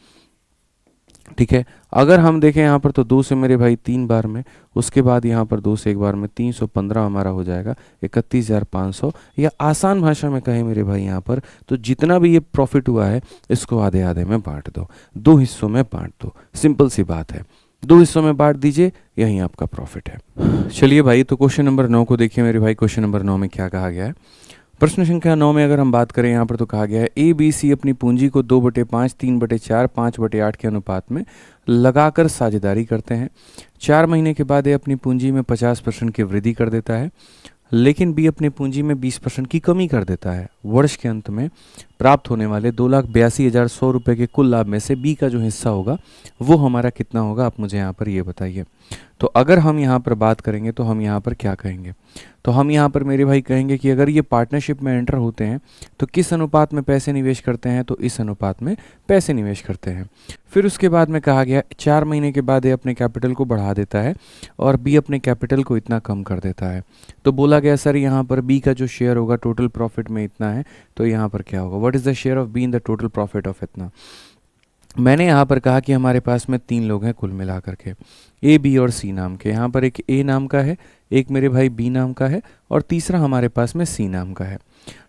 ठीक है। अगर हम देखें यहाँ पर तो 2 से मेरे भाई 3 बार में, उसके बाद यहाँ पर 2 से 1 बार में 315 हमारा हो जाएगा 31,500। या आसान भाषा में कहें मेरे भाई यहाँ पर तो जितना भी ये प्रॉफिट हुआ है इसको आधे आधे में बांट दो, 2 हिस्सों में बांट दो। सिंपल सी बात है, 2 हिस्सों में बांट दीजिए, यही आपका प्रॉफिट है। चलिए भाई, तो क्वेश्चन नंबर 9 को देखिए मेरे भाई। क्वेश्चन नंबर 9 में क्या कहा गया है? प्रश्न संख्या 9 में अगर हम बात करें यहाँ पर तो कहा गया है ए बी सी अपनी पूंजी को 2/5, 3/4, 5/8 के अनुपात में लगाकर साझेदारी करते हैं। 4 महीने के बाद ये अपनी पूंजी में 50% की वृद्धि कर देता है, लेकिन बी अपनी पूंजी में 20% की कमी कर देता है। वर्ष के अंत में प्राप्त होने वाले 2,82,100 रुपये के कुल लाभ में से बी का जो हिस्सा होगा वो हमारा कितना होगा, आप मुझे यहाँ पर ये बताइए। तो अगर हम यहाँ पर बात करेंगे तो हम यहाँ पर क्या कहेंगे, तो हम यहाँ पर मेरे भाई कहेंगे कि अगर ये पार्टनरशिप में एंटर होते हैं तो किस अनुपात में पैसे निवेश करते हैं, तो इस अनुपात में पैसे निवेश करते हैं। फिर उसके बाद में कहा गया 4 महीने के बाद ये अपने कैपिटल को बढ़ा देता है और बी अपने कैपिटल को इतना कम कर देता है। तो बोला गया सर यहाँ पर बी का जो शेयर होगा टोटल प्रॉफिट में इतना है, तो यहाँ पर क्या होगा, what is the share of be in the total profit of इतना। मैंने यहाँ पर कहा कि हमारे पास में 3 लोग हैं कुल मिलाकर के, ए बी और सी नाम के। यहाँ पर एक ए नाम का है, एक मेरे भाई बी नाम का है और तीसरा हमारे पास में सी नाम का है।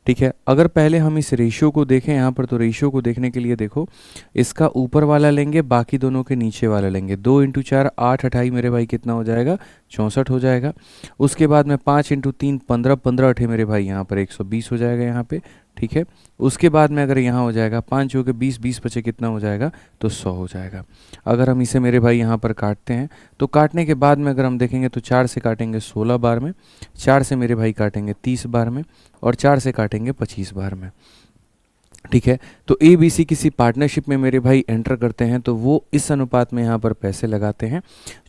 ठीक है, अगर पहले हम इस रेशियो को देखें यहाँ पर, तो रेशियो को देखने के लिए देखो, इसका ऊपर वाला लेंगे, बाकी दोनों के नीचे वाला लेंगे। 2 × 4 8 28 मेरे भाई कितना हो जाएगा, 64 हो जाएगा। उसके बाद में 5 × 3 15 15 8 मेरे भाई यहाँ पर 120 हो जाएगा यहाँ पे। ठीक है, उसके बाद में अगर यहाँ हो जाएगा 5 हो के 20 20 बचे कितना हो जाएगा, तो 100 हो जाएगा। अगर हम इसे मेरे भाई यहाँ पर काटते हैं तो काटने के बाद में अगर हम देखेंगे तो 4 से काटेंगे 16 बार में, 4 से मेरे भाई काटेंगे 30 बार में और 4 से काटेंगे 25 बार में। ठीक है, तो ए बी सी किसी पार्टनरशिप में मेरे भाई एंटर करते हैं तो वो इस अनुपात में यहाँ पर पैसे लगाते हैं।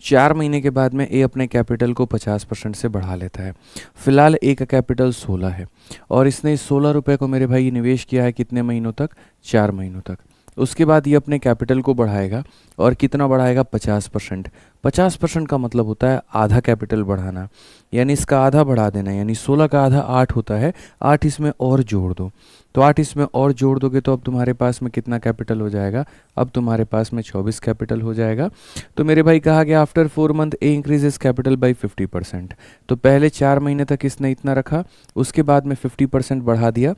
4 महीने के बाद में ए अपने कैपिटल को 50% से बढ़ा लेता है। फिलहाल ए का कैपिटल 16 है और इसने 16 रुपये को मेरे भाई निवेश किया है कितने महीनों तक, 4 महीनों तक। उसके बाद ये अपने कैपिटल को बढ़ाएगा और कितना बढ़ाएगा, 50%। 50% का मतलब होता है आधा कैपिटल बढ़ाना, यानी इसका आधा बढ़ा देना, यानी 16 का आधा 8 होता है, 8 इसमें और जोड़ दो। तो 8 इसमें और जोड़ दोगे तो अब तुम्हारे पास में कितना कैपिटल हो जाएगा, अब तुम्हारे पास में 24 कैपिटल हो जाएगा। तो मेरे भाई कहा गया after 4 month A increases capital by 50%। तो पहले 4 महीने तक इसने इतना रखा, उसके बाद में 50% बढ़ा दिया।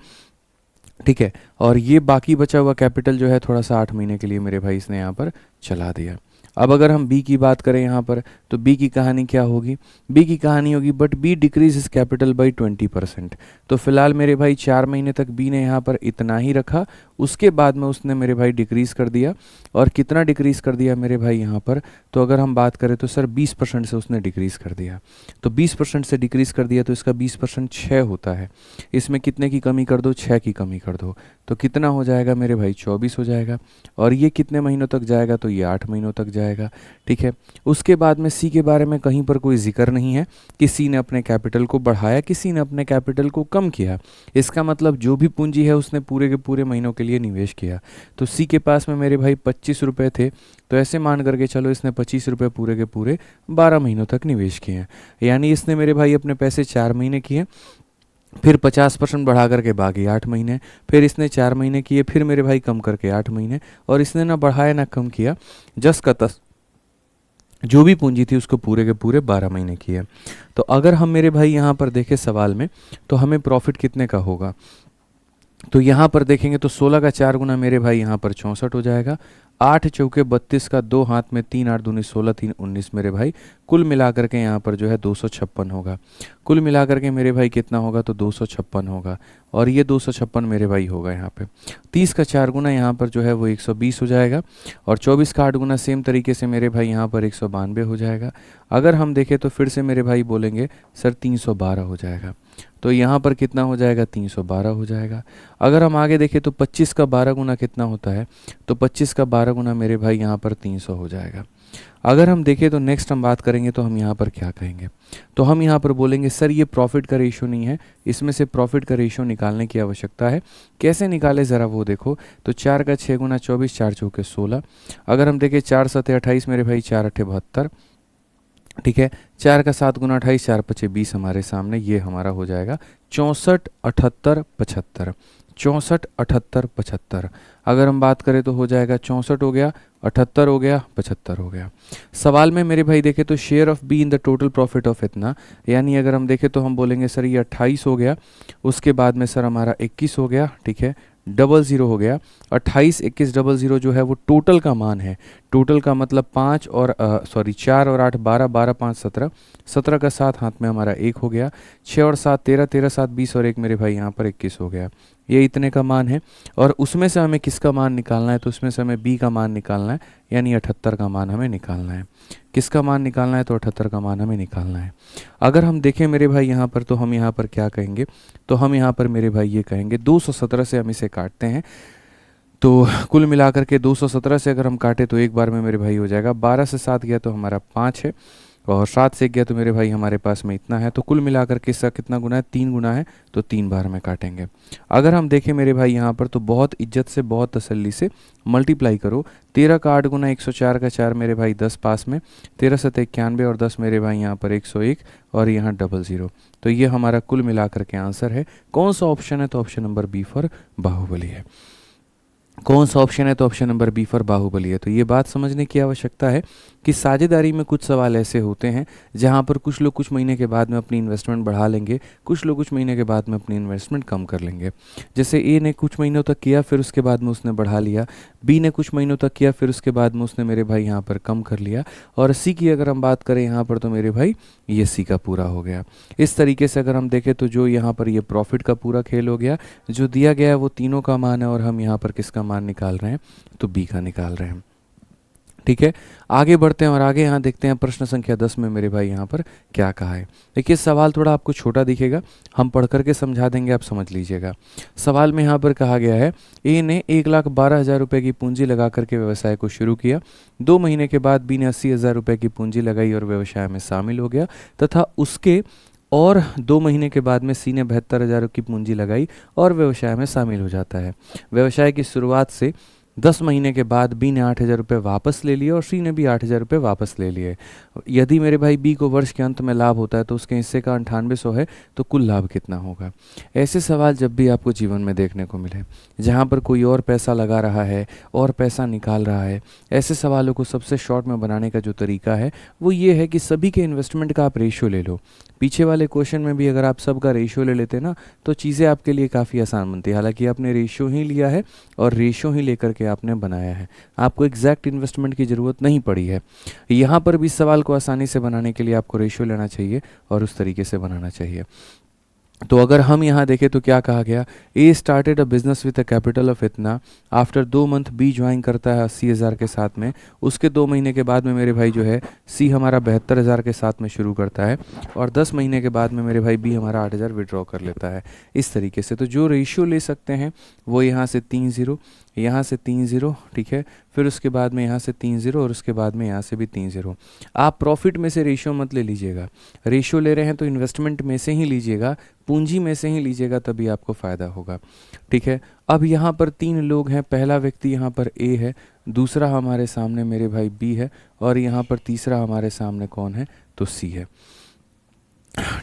ठीक है, और ये बाकी बचा हुआ कैपिटल जो है थोड़ा सा 8 महीने के लिए मेरे भाई इसने यहाँ पर चला दिया। अब अगर हम बी की बात करें यहाँ पर, तो बी की कहानी क्या होगी, बी की कहानी होगी but be decrease is capital by 20%। तो फिलहाल मेरे भाई 4 महीने तक बी ने यहाँ पर इतना ही रखा, उसके बाद में उसने मेरे भाई डिक्रीज़ कर दिया। और कितना डिक्रीज़ कर दिया मेरे भाई यहाँ पर, तो अगर हम बात करें तो सर 20% से उसने डिक्रीज़ कर दिया। तो 20% से डिक्रीज़ कर दिया तो इसका 20% 6 होता है। इसमें कितने की कमी कर दो, 6 की कमी कर दो, तो कितना हो जाएगा मेरे भाई, 24 हो जाएगा। और ये कितने महीनों तक जाएगा, तो ये 8 महीनों तक जाएगा। ठीक है, उसके बाद में सी के बारे में कहीं पर कोई जिक्र नहीं है, किसी ने अपने कैपिटल को बढ़ाया, किसी ने अपने कैपिटल को कम किया। इसका मतलब जो भी पूंजी है उसने पूरे के पूरे महीनों के लिए निवेश किया। तो सी के पास में मेरे भाई 25 रुपये थे, तो ऐसे मान करके चलो इसने 25 रुपये पूरे के पूरे 12 महीनों तक निवेश किए हैं। यानी इसने मेरे भाई अपने पैसे 4 महीने किए, फिर 50% बढ़ा करके बाकी 8 महीने, फिर इसने 4 महीने किए, फिर मेरे भाई कम करके 8 महीने, और इसने ना बढ़ाया ना कम किया, जस का तस जो भी पूंजी थी उसको पूरे के पूरे 12 महीने किए। तो अगर हम मेरे भाई यहाँ पर देखें सवाल में, तो हमें प्रॉफिट कितने का होगा, तो यहाँ पर देखेंगे तो 16 का 4 गुना मेरे भाई यहाँ पर 64 हो जाएगा। 8 चौके 32 का 2 हाथ में 3 8 दूनी 16 3 19 मेरे भाई कुल मिलाकर के यहाँ पर जो है 256 होगा। कुल मिलाकर के मेरे भाई कितना होगा, तो 256 होगा, और ये 256 मेरे भाई होगा यहाँ पे। 30 का 4 गुना यहाँ पर जो है वो 120 हो जाएगा, और 24 का 8 गुना सेम तरीके से मेरे भाई यहाँ पर 192 हो जाएगा। अगर हम देखें तो फिर से मेरे भाई बोलेंगे सर 312 हो जाएगा, तो यहाँ पर कितना हो जाएगा, 312 हो जाएगा। अगर हम आगे देखें तो 25 का 12 गुना कितना होता है, तो 25 का 12 गुना मेरे भाई यहाँ पर 300 हो जाएगा। अगर हम देखें तो नेक्स्ट हम बात करेंगे तो हम यहाँ पर क्या कहेंगे, तो हम यहाँ पर बोलेंगे सर ये प्रॉफिट का रेशियो नहीं है, इसमें से प्रॉफिट का रेशियो निकालने की आवश्यकता है। कैसे निकाले ज़रा वो देखो, तो 4 का 6 गुना 24, 4 चौके 16। अगर हम देखें 4 7 28 मेरे भाई 4 8 72। ठीक है, 4 का 7 गुना 28, 4 5 20 हमारे सामने, ये हमारा हो जाएगा 64 78 75। 64 78 75। अगर हम बात करें तो हो जाएगा 64 हो गया, 78 हो गया, 75 हो गया। सवाल में मेरे भाई देखें तो share of be in the total profit of इतना, यानी अगर हम देखें तो हम बोलेंगे सर ये 28 हो गया, उसके बाद में सर हमारा 21 हो गया। ठीक है, 00 हो गया। 28 21 00 जो है वो टोटल का मान है। टोटल का मतलब 5 और 4 और 8 12, 12 5 17, 17 का 7 हाथ में हमारा 1 हो गया। 6 और 7 13, 13 7 20 और 1 मेरे भाई यहाँ पर 21 हो गया। ये इतने का मान है। और उसमें से हमें किसका मान निकालना है, तो उसमें से हमें बी का मान निकालना है, यानी 78 का मान हमें निकालना है। किसका मान निकालना है, तो 78 का मान हमें निकालना है। अगर हम देखें मेरे भाई यहाँ पर, तो हम यहाँ पर क्या कहेंगे, तो हम यहाँ पर मेरे भाई ये कहेंगे 217 से हम इसे काटते हैं। तो कुल मिलाकर के 217 से अगर हम काटे तो एक बार में मेरे भाई हो जाएगा। 12 से 7 गया तो हमारा 5 है, और 7 से गया तो मेरे भाई हमारे पास में इतना है। तो कुल मिलाकर के इसका कितना गुना है, 3 गुना है, तो 3 बार में काटेंगे। अगर हम देखें मेरे भाई यहाँ पर, तो बहुत इज्जत से बहुत तसल्ली से मल्टीप्लाई करो। 13 का 8 गुना 104 का 4 मेरे भाई 10 पास में, 13 7 91 और 10 मेरे भाई यहाँ पर 101 और यहाँ 00। तो ये हमारा कुल मिलाकर के आंसर है। कौन सा ऑप्शन है, तो option number B for Baahubali है। कौन सा ऑप्शन है, तो option number B for Baahubali है। तो ये बात समझने की आवश्यकता है कि साझेदारी में कुछ सवाल ऐसे होते हैं जहां पर कुछ लोग कुछ महीने के बाद में अपनी इन्वेस्टमेंट बढ़ा लेंगे, कुछ लोग कुछ महीने के बाद में अपनी इन्वेस्टमेंट कम कर लेंगे। जैसे ए ने कुछ महीनों तक किया, फिर उसके बाद में उसने बढ़ा लिया। बी ने कुछ महीनों तक किया, फिर उसके बाद में उसने मेरे भाई यहाँ पर कम कर लिया। और सी की अगर हम बात करें यहाँ पर, तो मेरे भाई ये सी का पूरा हो गया। इस तरीके से अगर हम देखें तो जो यहाँ पर ये प्रॉफिट का पूरा खेल हो गया, जो दिया गया है वो तीनों का मान है, और हम यहाँ पर किसका मान निकाल रहे हैं, तो बी का निकाल रहे हैं। ठीक है, आगे बढ़ते हैं और आगे यहाँ देखते हैं प्रश्न संख्या 10 में मेरे भाई यहाँ पर क्या कहा है। देखिए सवाल थोड़ा आपको छोटा दिखेगा, हम पढ़ करके समझा देंगे, आप समझ लीजिएगा। सवाल में यहाँ पर कहा गया है, ए ने 1,12,000 रुपये की पूंजी लगा करके व्यवसाय को शुरू किया। 2 महीने के बाद बी ने 80,000 रुपये की पूंजी लगाई और व्यवसाय में शामिल हो गया, तथा उसके और 2 महीने के बाद में सी ने 72,000 की पूंजी लगाई और व्यवसाय में शामिल हो जाता है। व्यवसाय की शुरुआत से 10 महीने के बाद बी ने 8,000 रुपये वापस ले लिए और सी ने भी 8,000 रुपये वापस ले लिए। यदि मेरे भाई बी को वर्ष के अंत में लाभ होता है तो उसके हिस्से का 9800 है, तो कुल लाभ कितना होगा। ऐसे सवाल जब भी आपको जीवन में देखने को मिले जहाँ पर कोई और पैसा लगा रहा है और पैसा निकाल रहा है, ऐसे सवालों को सबसे शॉर्ट में बनाने का जो तरीका है वो ये है कि सभी के इन्वेस्टमेंट का आप रेशियो ले लो। पीछे वाले क्वेश्चन में भी अगर आप सबका रेशियो ले लेते ना, तो चीज़ें आपके लिए काफ़ी आसान बनती है। हालांकि आपने रेशियो ही लिया है और रेशियो ही लेकर के आपने बनाया है, आपको एग्जैक्ट इन्वेस्टमेंट की ज़रूरत नहीं पड़ी है। यहाँ पर भी इस सवाल को आसानी से बनाने के लिए आपको रेशियो लेना चाहिए और उस तरीके से बनाना चाहिए। तो अगर हम यहाँ देखें तो क्या कहा गया, A started a business with a capital of इतना, आफ्टर 2 मंथ बी ज्वाइन करता है 80,000 के साथ में। उसके 2 महीने के बाद में मेरे भाई जो है सी हमारा 72,000 के साथ में शुरू करता है, और 10 महीने के बाद में मेरे भाई बी हमारा 8,000 विड्रॉ कर लेता है। इस तरीके से तो जो रेशियो ले सकते हैं वो यहाँ से 3 0, यहाँ से 3 0, ठीक है, फिर उसके बाद में यहाँ से 3 0 और उसके बाद में यहाँ से भी 3 0। आप प्रॉफिट में से रेशियो मत ले लीजिएगा, रेशियो ले रहे हैं तो इन्वेस्टमेंट में से ही लीजिएगा, पूंजी में से ही लीजिएगा, तभी आपको फ़ायदा होगा। ठीक है, अब यहाँ पर 3 लोग हैं, पहला व्यक्ति यहाँ पर ए है, दूसरा हमारे सामने मेरे भाई बी है, और यहाँ पर तीसरा हमारे सामने कौन है, तो सी है।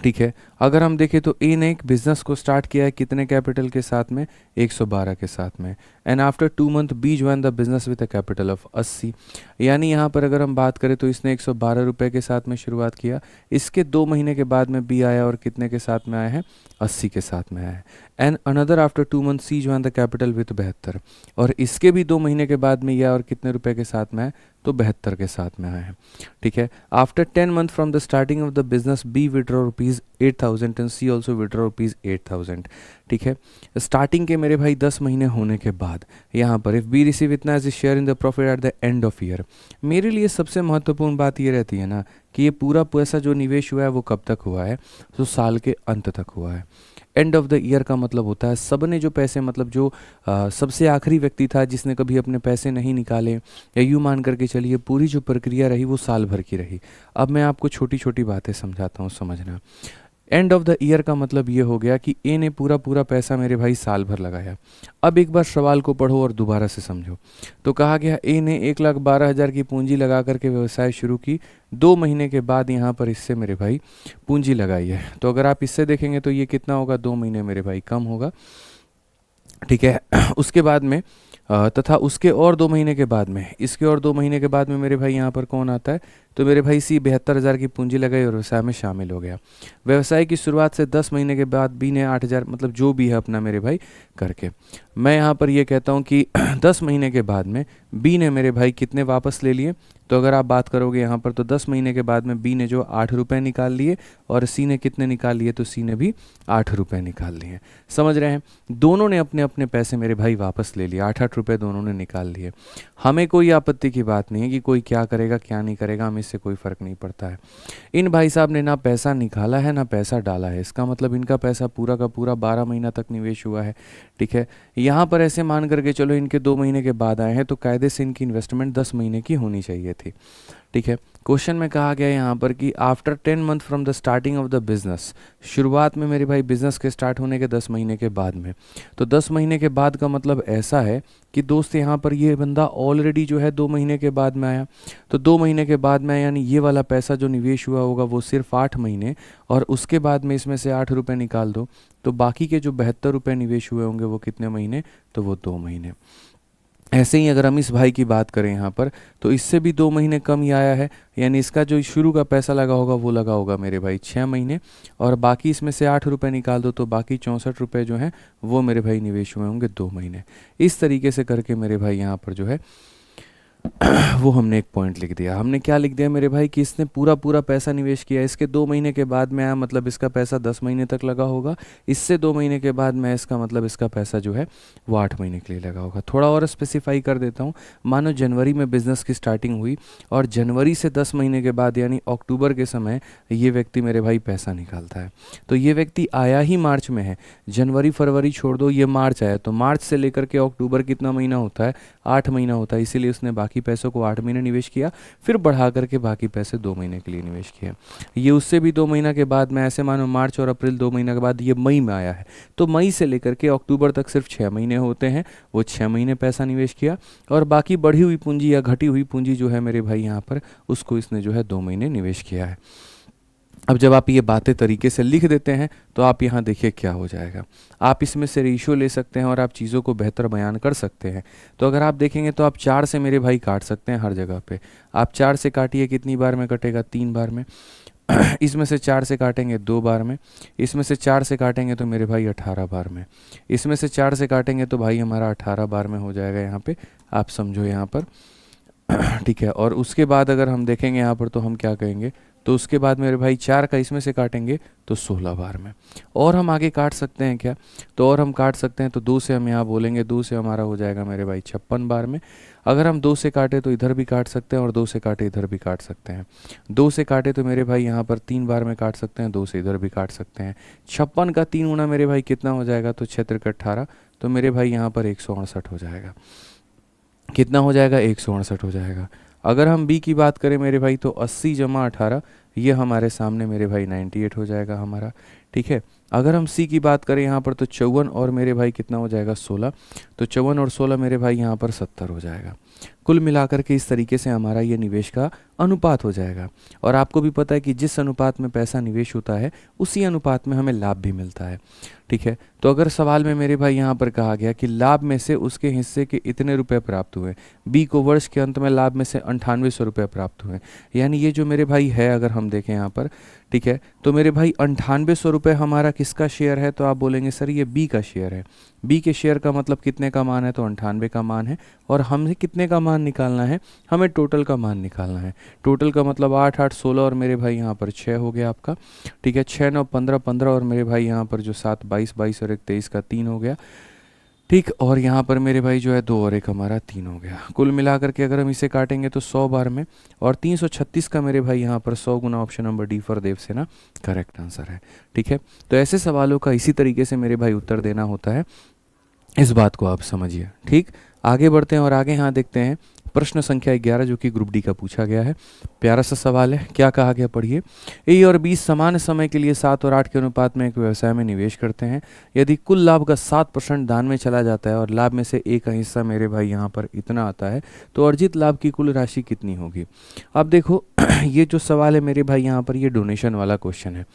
ठीक है, अगर हम देखें तो ए ने एक बिजनेस को स्टार्ट किया है कितने कैपिटल के साथ में, 112 के साथ में, and after 2 month B join the business with a capital of 80। यानी यहाँ पर अगर हम बात करें तो इसने 112 रुपये के साथ में शुरुआत किया, इसके 2 महीने के बाद में बी आया और कितने के साथ में आया है, 80 के साथ में आया है। And another after 2 month C join the capital with 72, और इसके भी 2 महीने के बाद में यह और कितने रुपए के साथ में है, तो 72 के साथ में आया है। ठीक है, after 10 month from the starting of the business B withdraw rupees 8,000 and C also withdraw rupees 8,000। ठीक है, स्टार्टिंग के मेरे भाई 10 महीने होने के बाद यहाँ पर इफ़ बी रिसीव इतना as a share in the profit at the end of year, मेरे लिए सबसे महत्वपूर्ण बात ये रहती है ना कि ये पूरा पैसा जो निवेश हुआ है वो कब तक हुआ है, तो साल के अंत तक हुआ है। एंड ऑफ द ईयर का मतलब होता है सब ने जो पैसे, मतलब जो सबसे आखिरी व्यक्ति था जिसने कभी अपने पैसे नहीं निकाले, या यूँ मान करके चलिए पूरी जो प्रक्रिया रही वो साल भर की रही। अब मैं आपको छोटी छोटी बातें समझाता हूँ, समझना। एंड ऑफ द ईयर का मतलब ये हो गया कि ए ने पूरा पैसा मेरे भाई साल भर लगाया। अब एक बार सवाल को पढ़ो और दोबारा से समझो। तो कहा गया ए ने 1,12,000 की पूंजी लगा करके व्यवसाय शुरू की, 2 महीने के बाद यहाँ पर इससे मेरे भाई पूंजी लगाई है। तो अगर आप इससे देखेंगे तो ये कितना होगा, 2 महीने मेरे भाई कम होगा। ठीक है, उसके बाद में तथा उसके और 2 महीने के बाद में, इसके और 2 महीने के बाद में मेरे भाई यहाँ पर कौन आता है, तो मेरे भाई सी 72,000 की पूंजी लगाई और व्यवसाय में शामिल हो गया। व्यवसाय की शुरुआत से 10 महीने के बाद बी ने 8,000 मतलब जो भी है अपना मेरे भाई करके, मैं यहाँ पर ये कहता हूँ कि 10 महीने के बाद में बी ने मेरे भाई कितने वापस ले लिए। तो अगर आप बात करोगे यहाँ पर तो 10 महीने के बाद में बी ने जो 8 रुपये निकाल लिए और सी ने कितने निकाल लिए, तो सी ने भी 8 रुपये निकाल लिए। समझ रहे हैं, दोनों ने अपने अपने पैसे मेरे भाई वापस ले लिए, 8-8 रुपये दोनों ने निकाल लिए। हमें कोई आपत्ति की बात नहीं है कि कोई क्या करेगा क्या नहीं करेगा, हमें इससे कोई फ़र्क नहीं पड़ता है। इन भाई साहब ने ना पैसा निकाला है ना पैसा डाला है, इसका मतलब इनका पैसा पूरा का पूरा 12 महीना तक निवेश हुआ है। ठीक है, यहाँ पर ऐसे मान करके चलो इनके 2 महीने के बाद आए हैं तो कायदे से इनकी इन्वेस्टमेंट 10 महीने की होनी चाहिए थी। ठीक है, क्वेश्चन में कहा गया यहाँ पर कि after 10 month from the starting of the business, शुरुआत में मेरे भाई बिजनेस के स्टार्ट होने के 10 महीने के बाद में, तो 10 महीने के बाद का मतलब ऐसा है कि दोस्त यहाँ पर ये बंदा ऑलरेडी जो है 2 महीने के बाद में आया, तो 2 महीने के बाद में यानी ये वाला पैसा जो निवेश हुआ होगा वो सिर्फ 8 महीने, और उसके बाद में इसमें से 8 रुपये निकाल दो तो बाकी के जो 72 रुपये निवेश हुए होंगे वो कितने महीने, तो वो 2 महीने। ऐसे ही अगर हम इस भाई की बात करें यहाँ पर तो इससे भी 2 महीने कम ही आया है, यानी इसका जो शुरू का पैसा लगा होगा वो लगा होगा मेरे भाई 6 महीने, और बाकी इसमें से 8 रुपये निकाल दो तो बाकी 64 रुपये जो हैं वो मेरे भाई निवेश हुए होंगे 2 महीने। इस तरीके से करके मेरे भाई यहाँ पर जो है वो हमने एक पॉइंट लिख दिया। हमने क्या लिख दिया मेरे भाई कि इसने पूरा पूरा पैसा निवेश किया, इसके 2 महीने के बाद में आया मतलब इसका पैसा 10 महीने तक लगा होगा, इससे 2 महीने के बाद में इसका मतलब इसका पैसा जो है वो 8 महीने के लिए लगा होगा। थोड़ा और स्पेसिफाई कर देता हूँ, मानो जनवरी में बिजनेस की स्टार्टिंग हुई और जनवरी से 10 महीने के बाद यानी अक्टूबर के समय ये व्यक्ति मेरे भाई पैसा निकालता है, तो ये व्यक्ति आया ही मार्च में है, जनवरी फरवरी छोड़ दो, ये मार्च आया, तो मार्च से लेकर के अक्टूबर कितना महीना होता है, 8 महीना होता है, इसीलिए उसने बाकी पैसों को 8 महीने निवेश किया, फिर बढ़ा करके बाकी पैसे 2 महीने के लिए निवेश किया। ये उससे भी 2 महीना के बाद में, ऐसे मानो मार्च और अप्रैल 2 महीना के बाद ये मई में आया है, तो मई से लेकर के अक्टूबर तक सिर्फ 6 महीने होते हैं, वो 6 महीने पैसा निवेश किया, और बाकी बढ़ी हुई पूंजी या घटी हुई पूंजी जो है मेरे भाई यहाँ पर उसको इसने जो है 2 महीने निवेश किया है। अब जब आप ये बातें तरीके से लिख देते हैं तो आप यहाँ देखिए क्या हो जाएगा, आप इसमें से रेशियो ले सकते हैं और आप चीज़ों को बेहतर बयान कर सकते हैं। तो अगर आप देखेंगे तो आप 4 से मेरे भाई काट सकते हैं हर जगह पे, आप 4 से काटिए, कितनी बार में कटेगा, 3 बार में इसमें से 4 से काटेंगे 2 बार में, इसमें से 4 से काटेंगे तो मेरे भाई 18 बार में, इसमें से 4 से काटेंगे तो भाई हमारा 18 बार में हो जाएगा यहाँ पे, आप समझो यहाँ पर। ठीक है, और उसके बाद अगर हम देखेंगे यहाँ पर तो हम क्या कहेंगे, तो उसके बाद मेरे भाई 4 का इसमें से काटेंगे तो 16 बार में, और हम आगे काट सकते हैं क्या, तो और हम काट सकते हैं, तो 2 से हम यहाँ बोलेंगे, 2 से हमारा हो जाएगा मेरे भाई 56 बार में। अगर हम 2 से काटे तो इधर भी काट सकते हैं और 2 से काटे इधर भी काट सकते हैं, 2 से काटे तो मेरे भाई यहाँ पर 3 बार में काट सकते हैं, 2 से इधर भी काट सकते हैं। 56 का 3 गुना मेरे भाई कितना हो जाएगा, तो 6 × 18, तो मेरे भाई यहाँ पर 168 हो जाएगा, कितना हो जाएगा, 168 हो जाएगा। अगर हम बी की बात करें मेरे भाई तो 80 + 18 ये हमारे सामने मेरे भाई 98 हो जाएगा हमारा। ठीक है, अगर हम सी की बात करें यहाँ पर तो 54 और मेरे भाई कितना हो जाएगा 16, तो 54 और 16 मेरे भाई यहाँ पर 70 हो जाएगा। कुल मिलाकर के इस तरीके से हमारा ये निवेश का अनुपात हो जाएगा, और आपको भी पता है कि जिस अनुपात में पैसा निवेश होता है उसी अनुपात में हमें लाभ भी मिलता है। ठीक है, तो अगर सवाल में मेरे भाई यहाँ पर कहा गया कि लाभ में से उसके हिस्से के इतने रुपए प्राप्त हुए, बी को वर्ष के अंत में लाभ में से 9800 रुपये प्राप्त हुए, यानी ये जो मेरे भाई है अगर हम देखें यहाँ पर, ठीक है, तो मेरे भाई 9800 रुपये हमारा किसका शेयर है, तो आप बोलेंगे सर ये बी का शेयर है। बी के शेयर का मतलब कितने का मान है, तो 98 का मान है, और हमें कितने का मान निकालना है, हमें टोटल का मान निकालना है। टोटल का मतलब 8 8 16 और मेरे भाई यहाँ पर 6 हो गया आपका। ठीक है, 6 9 15 15 और मेरे भाई यहाँ पर जो 7 22 22 और 1 23 का 3 हो गया। ठीक, और यहाँ पर मेरे भाई जो है 2 और 1 हमारा 3 हो गया। कुल मिलाकर के अगर हम इसे काटेंगे तो 100 बार में, और 336 का मेरे भाई यहाँ पर 100 गुना ऑप्शन नंबर डी फॉर देव से ना करेक्ट आंसर है। ठीक है, तो ऐसे सवालों का इसी तरीके से मेरे भाई उत्तर देना होता है, इस बात को आप समझिए। ठीक, आगे बढ़ते हैं और आगे यहाँ देखते हैं प्रश्न संख्या 11 जो कि ग्रुप डी का पूछा गया है। प्यारा सा सवाल है, क्या कहा गया पढ़िए। ए और बी समान समय के लिए 7 और 8 के अनुपात में एक व्यवसाय में निवेश करते हैं। यदि कुल लाभ का 7% दान में चला जाता है और लाभ में से ए का हिस्सा मेरे भाई यहाँ पर इतना आता है, तो अर्जित लाभ की कुल राशि कितनी होगी। अब देखो ये जो सवाल है मेरे भाई यहाँ पर ये डोनेशन वाला क्वेश्चन है।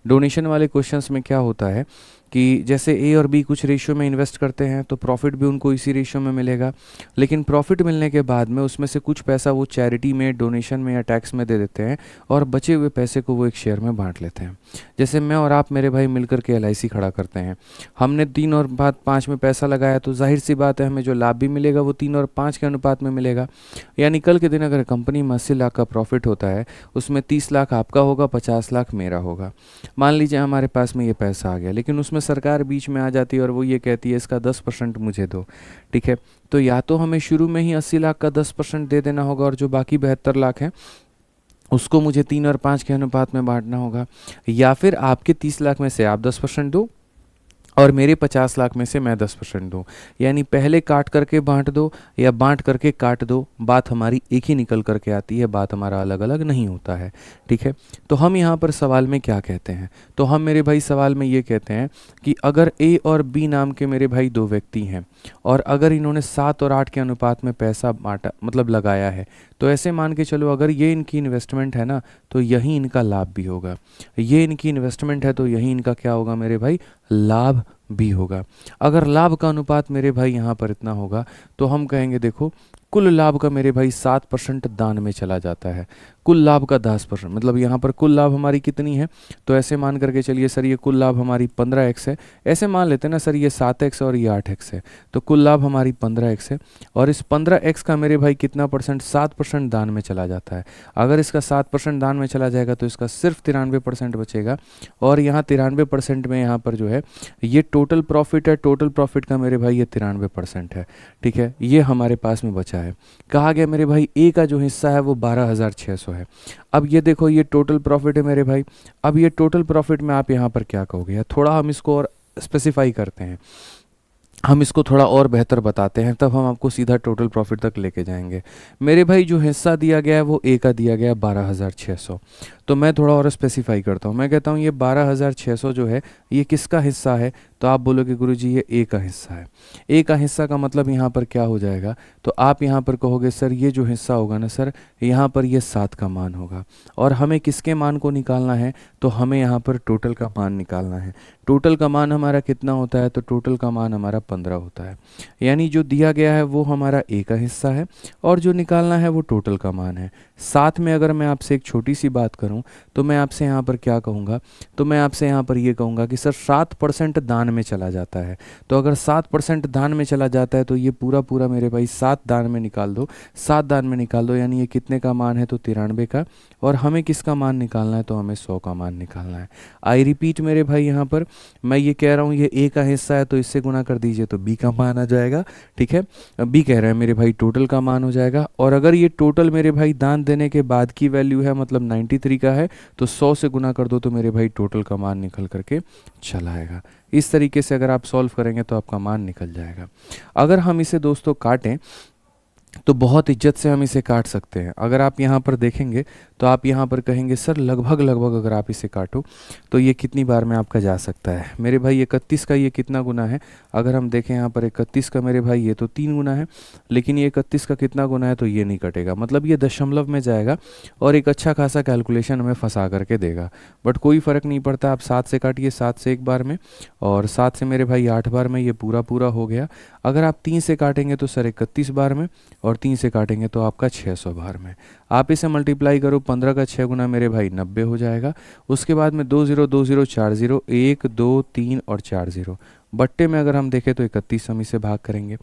डोनेशन वाले क्वेश्चंस में क्या होता है कि जैसे ए और बी कुछ रेशियो में इन्वेस्ट करते हैं तो प्रॉफिट भी उनको इसी रेशियो में मिलेगा, लेकिन प्रॉफिट मिलने के बाद में उसमें से कुछ पैसा वो चैरिटी में, डोनेशन में या टैक्स में दे देते हैं और बचे हुए पैसे को वो एक शेयर में बांट लेते हैं। जैसे मैं और आप मेरे भाई मिलकर के LIC खड़ा करते हैं, हमने 3 और 5 में पैसा लगाया तो जाहिर सी बात है हमें जो लाभ भी मिलेगा वो 3 और 5 के अनुपात में मिलेगा। यानी कल के दिन अगर कंपनी में 80 लाख का प्रॉफिट होता है, उसमें 30 लाख आपका होगा, 50 लाख मेरा होगा। मान लीजिए हमारे पास में ये पैसा आ गया, लेकिन उसमें सरकार बीच में आ जाती है और वो ये कहती है इसका 10% मुझे दो, ठीक है। तो या तो हमें शुरू में ही 80 लाख का 10% दे देना होगा और जो बाकी 72 लाख हैं उसको मुझे 3 और 5 के अनुपात में बांटना होगा, या फिर आपके 30 लाख में से आप 10% दो और मेरे 50 लाख में से मैं 10% दूँ। यानी पहले काट करके बांट दो या बांट करके काट दो, बात हमारी एक ही निकल करके आती है, बात हमारा अलग अलग नहीं होता है, ठीक है। तो हम यहाँ पर सवाल में क्या कहते हैं, तो हम मेरे भाई सवाल में ये कहते हैं कि अगर ए और बी नाम के मेरे भाई 2 व्यक्ति हैं और अगर इन्होंने 7 और 8 के अनुपात में पैसा बांटा मतलब लगाया है, तो ऐसे मान के चलो अगर ये इनकी इन्वेस्टमेंट है ना तो यही इनका लाभ भी होगा, ये इनकी इन्वेस्टमेंट है तो यही इनका क्या होगा मेरे भाई, लाभ भी होगा। अगर लाभ का अनुपात मेरे भाई यहाँ पर इतना होगा तो हम कहेंगे देखो कुल लाभ का मेरे भाई 7% दान में चला जाता है, कुल लाभ का 10%, मतलब यहाँ पर कुल लाभ हमारी कितनी है, तो ऐसे मान करके चलिए सर ये कुल लाभ हमारी 15x है, ऐसे मान लेते हैं ना सर ये 7x और ये 8x है, तो कुल लाभ हमारी 15x है और इस 15x का मेरे भाई कितना परसेंट, 7% दान में चला जाता है। अगर इसका 7% दान में चला जाएगा तो इसका सिर्फ 93% बचेगा और यहाँ 93% में यहाँ पर जो है ये टोटल प्रॉफिट है, टोटल प्रॉफिट का मेरे भाई ये 93% है, ठीक है। ये हमारे पास में बचा है। कहा गया मेरे भाई ए का जो हिस्सा है वो 12,600 है। अब ये देखो ये टोटल प्रॉफिट है मेरे भाई, अब ये टोटल प्रॉफिट में आप यहाँ पर क्या कहोगे, या थोड़ा हम इसको और स्पेसिफाई करते हैं, हम इसको थोड़ा और बेहतर बताते हैं, तब हम आपको सीधा टोटल प्रॉफिट तक लेके जाएंगे। मेरे भाई जो हिस्सा दिया गया है वो ए का दिया गया है 12,600, तो मैं थोड़ा और स्पेसिफाई करता हूँ, मैं कहता हूँ ये 12,600 जो है ये किसका हिस्सा है, तो आप बोलोगे गुरुजी ये ए का हिस्सा है। ए का हिस्सा का मतलब यहाँ पर क्या हो जाएगा, तो आप यहाँ पर कहोगे सर ये जो हिस्सा होगा ना सर यहाँ पर ये 7 का मान होगा और हमें किसके मान को निकालना है, तो हमें यहाँ पर टोटल का मान निकालना है। टोटल का मान हमारा कितना होता है, तो टोटल का मान हमारा 15 होता है। यानी जो दिया गया है वो हमारा ए का हिस्सा है और जो निकालना है वो टोटल का मान है। साथ में अगर मैं आपसे एक छोटी सी बात करूं तो मैं आपसे यहाँ पर क्या कहूँगा, तो मैं आपसे यहाँ पर ये कहूँगा कि सर 7% दान में चला जाता है, तो अगर 7% दान में चला जाता है तो ये पूरा पूरा मेरे भाई 7 दान में निकाल दो, 7 दान में निकाल दो, यानी ये कितने का मान है, तो 93 का, और हमें किसका मान निकालना है, तो हमें 100 का मान निकालना है। आई रिपीट मेरे भाई यहाँ पर मैं ये कह रहा हूँ ये ए का हिस्सा है तो इससे गुना कर दीजिए तो बी का मान आ जाएगा, ठीक है। बी कह रहे हैं मेरे भाई टोटल का मान हो जाएगा, और अगर ये टोटल मेरे भाई दान देने के बाद की वैल्यू है मतलब 93 का है तो 100 से गुना कर दो तो मेरे भाई टोटल का मान निकल करके चला आएगा। इस तरीके से अगर आप सॉल्व करेंगे तो आपका मान निकल जाएगा। अगर हम इसे दोस्तों काटें तो बहुत इज्जत से हम इसे काट सकते हैं। अगर आप यहाँ पर देखेंगे तो आप यहाँ पर कहेंगे सर लगभग लगभग अगर आप इसे काटो तो ये कितनी बार में आपका जा सकता है, मेरे भाई 31 का ये कितना गुना है, अगर हम देखें यहाँ पर 31 का मेरे भाई ये तो 3 गुना है, लेकिन ये 31 का कितना गुना है, तो ये नहीं कटेगा, मतलब ये दशमलव में जाएगा और एक अच्छा खासा कैलकुलेशन हमें फंसा करके देगा। बट कोई फ़र्क नहीं पड़ता, आप 7 से काटिए, 7 से एक बार में और 7 से मेरे भाई 8 बार में, ये पूरा पूरा हो गया। अगर आप 3 से काटेंगे तो सर 31 बार में, और 3 से काटेंगे तो आपका 600 बार में। आप इसे मल्टीप्लाई करो, 15 का 6 गुना मेरे भाई 90 हो जाएगा। उसके बाद में 2 0 2 0 4 0 1 2 3 और 4 0 बट्टे में अगर हम देखें तो 31 हम इसे भाग करेंगे।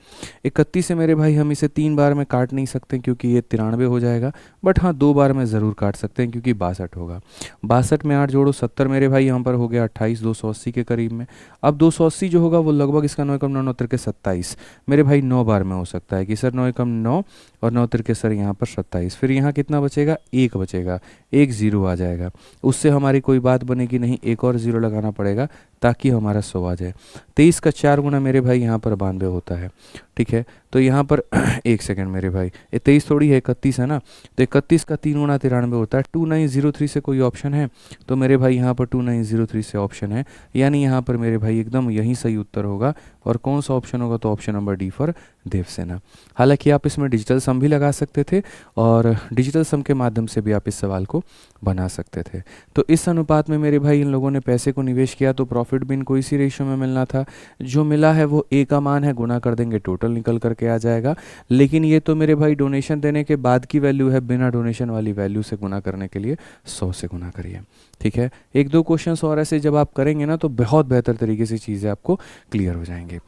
31 से मेरे भाई हम इसे 3 बार में काट नहीं सकते क्योंकि ये 93 हो जाएगा, बट हाँ 2 बार में ज़रूर काट सकते हैं क्योंकि 62 होगा। 62 में 8 जोड़ो 70 मेरे भाई यहाँ पर हो गया 28, 280 के करीब में। अब 280 जो होगा वो लगभग इसका 9 एकम 9 के 27 मेरे भाई 9 बार में हो सकता है कि सर 9 एकम 9 और 9 के सर यहाँ पर 27। फिर यहाँ कितना बचेगा, 1 बचेगा, 1 0 आ जाएगा, उससे हमारी कोई बात बनेगी नहीं, एक और 0 लगाना पड़ेगा ताकि हमारा 100 आ जाए। 23 का 4 गुना मेरे भाई यहाँ पर 92 होता है। ठीक है। तो यहाँ पर एक सेकंड मेरे भाई, ये 23 थोड़ी है, 31 है ना। तो 31 का 3 गुना 93 होता है। 2903 से कोई ऑप्शन है? तो मेरे भाई यहाँ पर 2903 से ऑप्शन है, यानी यहाँ पर मेरे भाई एकदम यही सही उत्तर होगा। और कौन सा ऑप्शन होगा? तो option number D for Devasena. हालांकि आप इसमें डिजिटल सम भी लगा सकते थे और डिजिटल सम के माध्यम से भी आप इस सवाल को बना सकते थे। तो इस अनुपात में मेरे भाई इन लोगों ने पैसे को निवेश किया, तो प्रॉफिट भी इनको इसी रेशियो में मिलना था। जो मिला है वो ए का मान है, गुना कर देंगे टोटल निकल करके आ जाएगा। लेकिन ये तो मेरे भाई डोनेशन देने के बाद की वैल्यू है, बिना डोनेशन वाली वैल्यू से गुना करने के लिए 100 से गुना करिए। ठीक है, एक दो क्वेश्चंस और ऐसे जब आप करेंगे ना तो बहुत बेहतर तरीके से चीज़ें आपको क्लियर हो जाएंगी।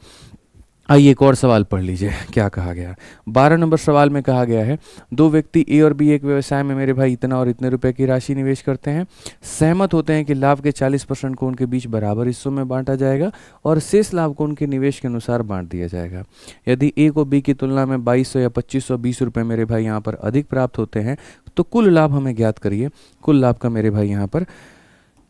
आइए एक और सवाल पढ़ लीजिए क्या कहा गया। 12 नंबर सवाल में कहा गया है, दो व्यक्ति ए और बी एक व्यवसाय में मेरे भाई इतना और इतने रुपए की राशि निवेश करते हैं। सहमत होते हैं कि लाभ के 40% को उनके बीच बराबर हिस्सों में बांटा जाएगा और शेष लाभ को उनके निवेश के अनुसार बांट दिया जाएगा। यदि ए को बी की तुलना में 2200 या 2520 रुपये मेरे भाई यहाँ पर अधिक प्राप्त होते हैं तो कुल लाभ हमें ज्ञात करिए। कुल लाभ का मेरे भाई यहाँ पर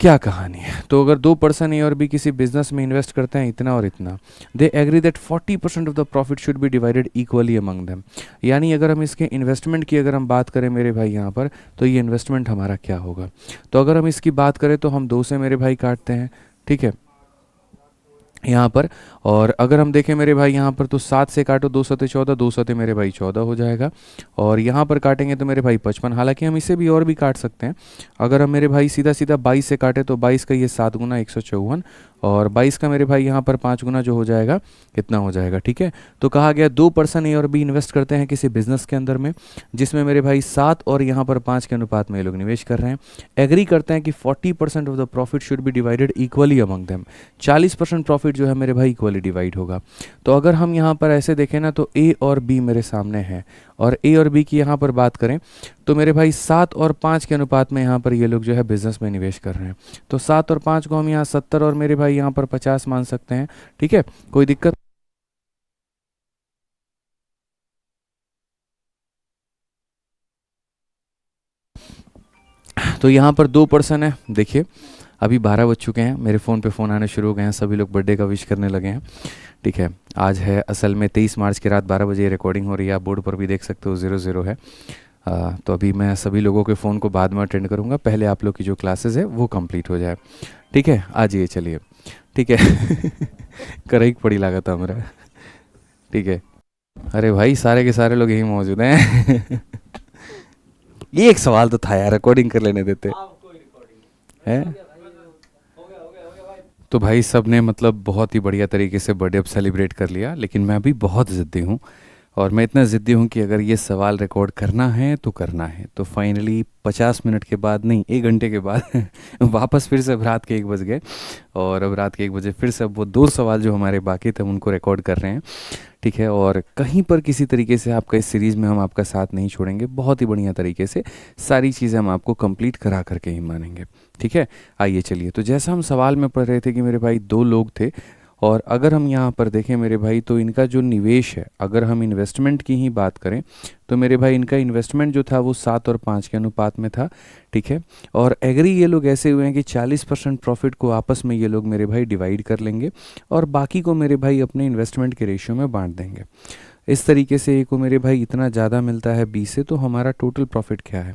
क्या कहानी है? तो अगर दो पर्सन ए और बी किसी बिजनेस में इन्वेस्ट करते हैं इतना और इतना, they agree that 40% of the profit should be divided equally among them. यानी अगर हम इसके इन्वेस्टमेंट की अगर हम बात करें मेरे भाई यहाँ पर, तो ये इन्वेस्टमेंट हमारा क्या होगा? तो अगर हम इसकी बात करें तो हम 2 से मेरे भाई काटते हैं, ठीक है यहाँ पर। और अगर हम देखें मेरे भाई यहाँ पर तो 7 से काटो, 2 सते 14, 2 सते मेरे भाई 14 हो जाएगा। और यहाँ पर काटेंगे तो मेरे भाई 55। हालांकि हम इसे भी और भी काट सकते हैं। अगर हम मेरे भाई सीधा सीधा 22 से काटे तो 22 का ये 7 गुना 154 और 22 का मेरे भाई यहाँ पर 5 गुना जो हो जाएगा कितना हो जाएगा। ठीक है, तो कहा गया दो पर्सन ए और बी इन्वेस्ट करते हैं किसी बिजनेस के अंदर में, जिसमें मेरे भाई 7 और यहाँ पर 5 के अनुपात में ये लोग निवेश कर रहे हैं। एग्री करते हैं कि 40% of the profit should be divided equally among them. 40% profit जो है मेरे भाई इक्वली डिवाइड होगा। तो अगर हम यहाँ पर ऐसे देखें ना तो ए और बी मेरे सामने है और ए और बी की यहाँ पर बात करें तो मेरे भाई 7 और 5 के अनुपात में यहाँ पर ये लोग जो है बिजनेस में निवेश कर रहे हैं। तो 7 और 5 को हम यहाँ 70 और मेरे भाई यहाँ पर 50 मान सकते हैं। ठीक है, कोई दिक्कत? तो यहाँ पर दो पर्सन है, देखिए अभी 12 बज चुके हैं, मेरे फ़ोन पे फ़ोन आने शुरू हो गए हैं, सभी लोग बर्थडे का विश करने लगे हैं। ठीक है, आज है असल में 23 मार्च की रात 12 बजे रिकॉर्डिंग हो रही है, आप बोर्ड पर भी देख सकते हो 00 है। तो अभी मैं सभी लोगों के फ़ोन को बाद में अटेंड करूँगा, पहले आप लोग की जो क्लासेस है वो कंप्लीट हो जाए। ठीक है, आ जाइए चलिए। ठीक है करई पड़ी लागत हमारा। ठीक है, अरे भाई सारे के सारे लोग यही मौजूद हैं ये एक सवाल तो था यार, रिकॉर्डिंग कर लेने देते हैं। तो भाई सब ने मतलब बहुत ही बढ़िया तरीके से बर्थडे अब सेलिब्रेट कर लिया, लेकिन मैं अभी बहुत ज़िद्दी हूँ और मैं इतना ज़िद्दी हूँ कि अगर ये सवाल रिकॉर्ड करना है तो करना है। तो फाइनली 50 मिनट के बाद नहीं, 1 घंटे के बाद वापस फिर से अब रात के 1 बज गए और अब रात के 1 बजे फिर से अब वो 2 सवाल जो हमारे बाकी थे उनको रिकॉर्ड कर रहे हैं। ठीक है, और कहीं पर किसी तरीके से आपका इस सीरीज़ में हम आपका साथ नहीं छोड़ेंगे, बहुत ही बढ़िया तरीके से सारी चीज़ें हम आपको कंप्लीट करा करके ही मानेंगे। ठीक है, आइए चलिए। तो जैसा हम सवाल में पढ़ रहे थे कि मेरे भाई 2 लोग थे और अगर हम यहाँ पर देखें मेरे भाई तो इनका जो निवेश है, अगर हम इन्वेस्टमेंट की ही बात करें तो मेरे भाई इनका इन्वेस्टमेंट जो था वो 7 और 5 के अनुपात में था। ठीक है, और एग्री ये लोग ऐसे हुए हैं कि 40% प्रॉफिट को आपस में ये लोग मेरे भाई डिवाइड कर लेंगे और बाकी को मेरे भाई अपने इन्वेस्टमेंट के रेशियो में बांट देंगे। इस तरीके से ए को मेरे भाई इतना ज़्यादा मिलता है बी से, तो हमारा टोटल प्रॉफिट क्या है?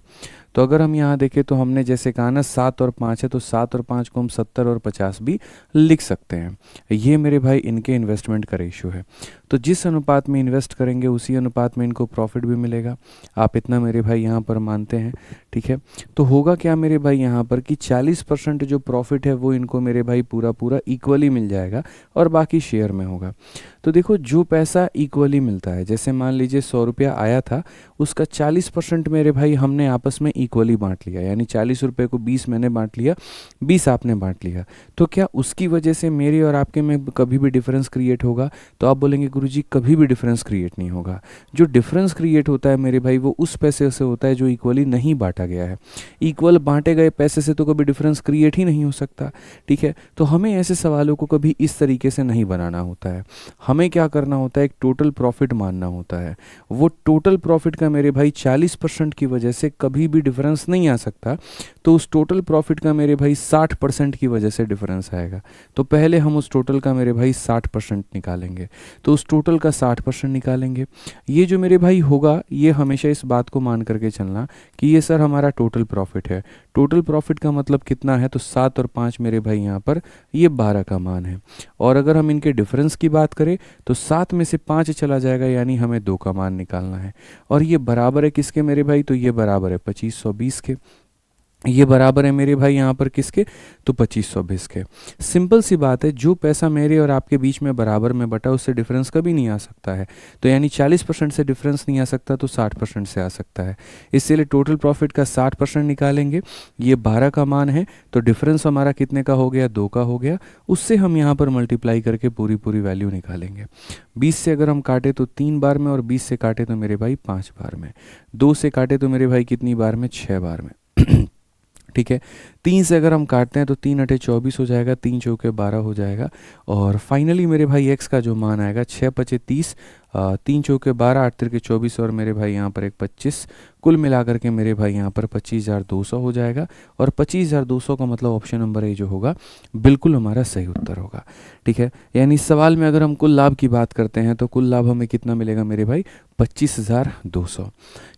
तो अगर हम यहाँ देखें तो हमने जैसे कहा ना 7 और 5 है, तो 7 और 5 को हम 70 और 50 भी लिख सकते हैं। ये मेरे भाई इनके इन्वेस्टमेंट का रेशियो है। तो जिस अनुपात में इन्वेस्ट करेंगे उसी अनुपात में इनको प्रॉफिट भी मिलेगा। आप इतना मेरे भाई यहाँ पर मानते हैं। ठीक है, तो होगा क्या मेरे भाई यहाँ पर कि 40% जो प्रॉफिट है वो इनको मेरे भाई पूरा पूरा इक्वली मिल जाएगा और बाकी शेयर में होगा। तो देखो जो पैसा इक्वली मिलता है, जैसे मान लीजिए 100 रुपया आया था, उसका 40% मेरे भाई हमने आपस में इक्वली बांट लिया, यानी 40 रुपये को 20 मैंने बांट लिया, 20 आपने बांट लिया। तो क्या उसकी वजह से मेरे और आपके में कभी भी डिफरेंस क्रिएट होगा? तो आप बोलेंगे गुरुजी कभी भी डिफरेंस क्रिएट नहीं होगा। जो डिफरेंस क्रिएट होता है मेरे भाई वो उस पैसे से होता है जो इक्वली नहीं बांटा गया है। इक्वल बांटे गए पैसे से तो कभी डिफरेंस क्रिएट ही नहीं हो सकता। ठीक है, तो हमें ऐसे सवालों को कभी इस तरीके से नहीं बनाना होता है। हमें क्या करना होता है, एक टोटल प्रॉफिट मानना होता है। वो टोटल प्रॉफिट का मेरे भाई 40% की वजह से कभी भी डिफरेंस नहीं आ सकता तो उस टोटल प्रॉफिट का मेरे भाई 60% की वजह से डिफरेंस आएगा। तो पहले हम उस टोटल का मेरे भाई 60% निकालेंगे। तो उस टोटल का 60% निकालेंगे। ये जो मेरे भाई होगा, ये हमेशा इस बात को मान करके चलना कि ये सर हमारा टोटल प्रॉफिट है। टोटल प्रॉफिट का मतलब कितना है, तो 7 और 5 मेरे भाई यहाँ पर ये 12 का मान है। और अगर हम इनके डिफरेंस की बात करें तो 7 में से 5 चला जाएगा, यानी हमें 2 का मान निकालना है। और ये बराबर है किसके मेरे भाई, तो ये बराबर है 2520 के। ये बराबर है मेरे भाई यहाँ पर किसके, तो 2520 के। सिंपल सी बात है, जो पैसा मेरे और आपके बीच में बराबर में बटा उससे डिफरेंस कभी नहीं आ सकता है। तो यानी 40% से डिफरेंस नहीं आ सकता तो 60% से आ सकता है। इसलिए टोटल प्रॉफिट का 60% निकालेंगे। ये 12 का मान है तो डिफरेंस हमारा कितने का हो गया, 2 का हो गया। उससे हम यहाँ पर मल्टीप्लाई करके पूरी पूरी वैल्यू निकालेंगे। 20 से अगर हम काटे तो 3 बार में, और 20 से काटे तो मेरे भाई 5 बार में। 2 से काटे तो मेरे भाई कितनी बार में, 6 बार में। ठीक है। 3 से अगर हम काटते हैं तो 3 अठे 24 हो जाएगा, 3 चौके 12 हो जाएगा। और फाइनली मेरे भाई एक्स का जो मान आएगा 6 पचे 30, 3 चौके 12, 8 तिरके 24 और मेरे भाई यहाँ पर एक 25, कुल मिलाकर के मेरे भाई यहाँ पर 25,200 हो जाएगा। और 25,200 का मतलब ऑप्शन नंबर ए जो होगा बिल्कुल हमारा सही उत्तर होगा। ठीक है। यानी इस सवाल में अगर हम कुल लाभ की बात करते हैं तो कुल लाभ हमें कितना मिलेगा मेरे भाई, 25,200।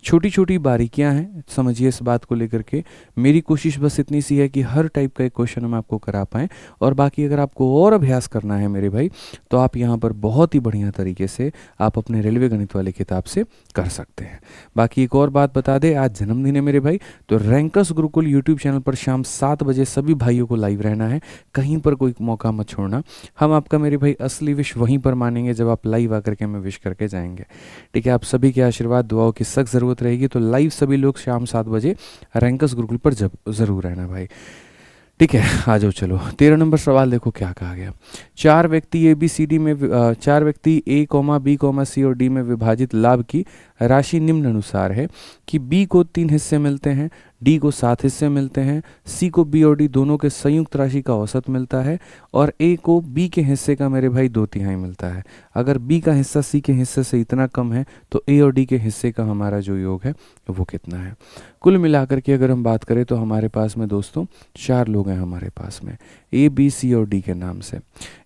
छोटी छोटी बारीकियां हैं, समझिए इस बात को लेकर के। मेरी कोशिश बस इतनी सी है कि हर टाइप का एक क्वेश्चन हम आपको करा पाएँ। और बाकी अगर आपको और अभ्यास करना है मेरे भाई तो आप यहाँ पर बहुत ही बढ़िया तरीके से आप अपने रेलवे गणित वाली किताब से कर सकते हैं। बाकी एक और बात बता दें, आज जन्मदिन है मेरे भाई, तो रैंकर्स गुरुकुल यूट्यूब चैनल पर शाम 7 बजे सभी भाइयों को लाइव रहना है। कहीं पर कोई मौका मत छोड़ना। हम आपका मेरे भाई असली विश वहीं पर मानेंगे जब आप लाइव आकर के हमें विश करके जाएंगे। ठीक है। आप सभी के आशीर्वाद दुआओं की सख्त ज़रूरत रहेगी। तो लाइव सभी लोग शाम 7 बजे रैंकर्स गुरुकुल पर ज़रूर रहना भाई। ठीक है। आ जाओ चलो 13 नंबर सवाल देखो क्या कहा गया। 4 व्यक्ति ए बी सी डी में 4 व्यक्ति ए कॉमा बी कॉमा सी और डी में विभाजित लाभ की राशि निम्न अनुसार है कि बी को 3 हिस्से मिलते हैं, डी को 7 हिस्से मिलते हैं, सी को बी और डी दोनों के संयुक्त राशि का औसत मिलता है, और ए को बी के हिस्से का मेरे भाई 2/3 मिलता है। अगर बी का हिस्सा सी के हिस्से से इतना कम है तो ए और डी के हिस्से का हमारा जो योग है वो कितना है। कुल मिलाकर के अगर हम बात करें तो हमारे पास में दोस्तों 4 लोग हैं हमारे पास में, ए बी सी और डी के नाम से।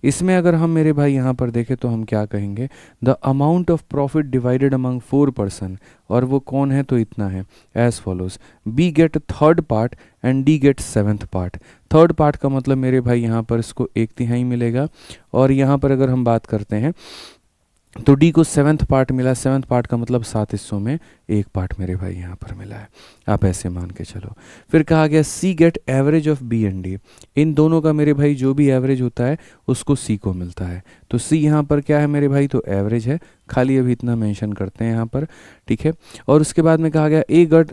इसमें अगर हम मेरे भाई यहाँ पर देखें तो हम क्या कहेंगे, the amount of profit divided among 4 person, और वो कौन है तो इतना है as follows. B get 3rd part and D get 7th part. 3rd part का मतलब मेरे भाई यहाँ पर इसको 1/3 मिलेगा। और यहाँ पर अगर हम बात करते हैं तो डी को 7th पार्ट मिला। 7th पार्ट का मतलब 7 हिस्सों में 1 पार्ट मेरे भाई यहाँ पर मिला है। आप ऐसे मान के चलो। फिर कहा गया C get average of B and D. इन दोनों का मेरे भाई जो भी एवरेज होता है उसको सी को मिलता है। तो सी यहाँ पर क्या है मेरे भाई, तो एवरेज है, खाली अभी इतना मेंशन करते हैं यहाँ पर। ठीक है। और उसके बाद में कहा गया ए गेट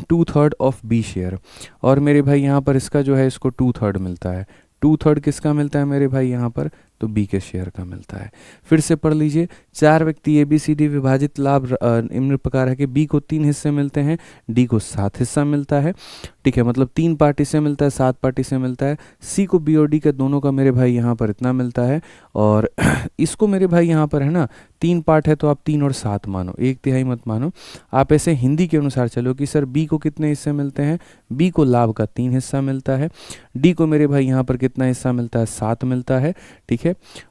2/3 ऑफ बी शेयर, और मेरे भाई यहाँ पर इसका जो है इसको 2/3 मिलता है। 2/3 किसका मिलता है मेरे भाई यहाँ पर, तो बी के शेयर का मिलता है। फिर से पढ़ लीजिए। 4 व्यक्ति ए बी सी डी विभाजित लाभ निम्न प्रकार है कि बी को 3 हिस्से मिलते हैं, डी को 7 हिस्सा मिलता है। ठीक है। मतलब 3 पार्टी से मिलता है, 7 पार्टी से मिलता है। सी को बी और डी के दोनों का मेरे भाई यहाँ पर इतना मिलता है। और इसको मेरे भाई यहाँ पर है ना 3 पार्ट है तो आप 3 और 7 मानो, 1/3 मत मानो। आप ऐसे हिंदी के अनुसार चलो कि सर बी को कितने हिस्से मिलते हैं, बी को लाभ का 3 हिस्सा मिलता है, डी को मेरे भाई यहाँ पर कितना हिस्सा मिलता है, 7 मिलता है। ठीक है।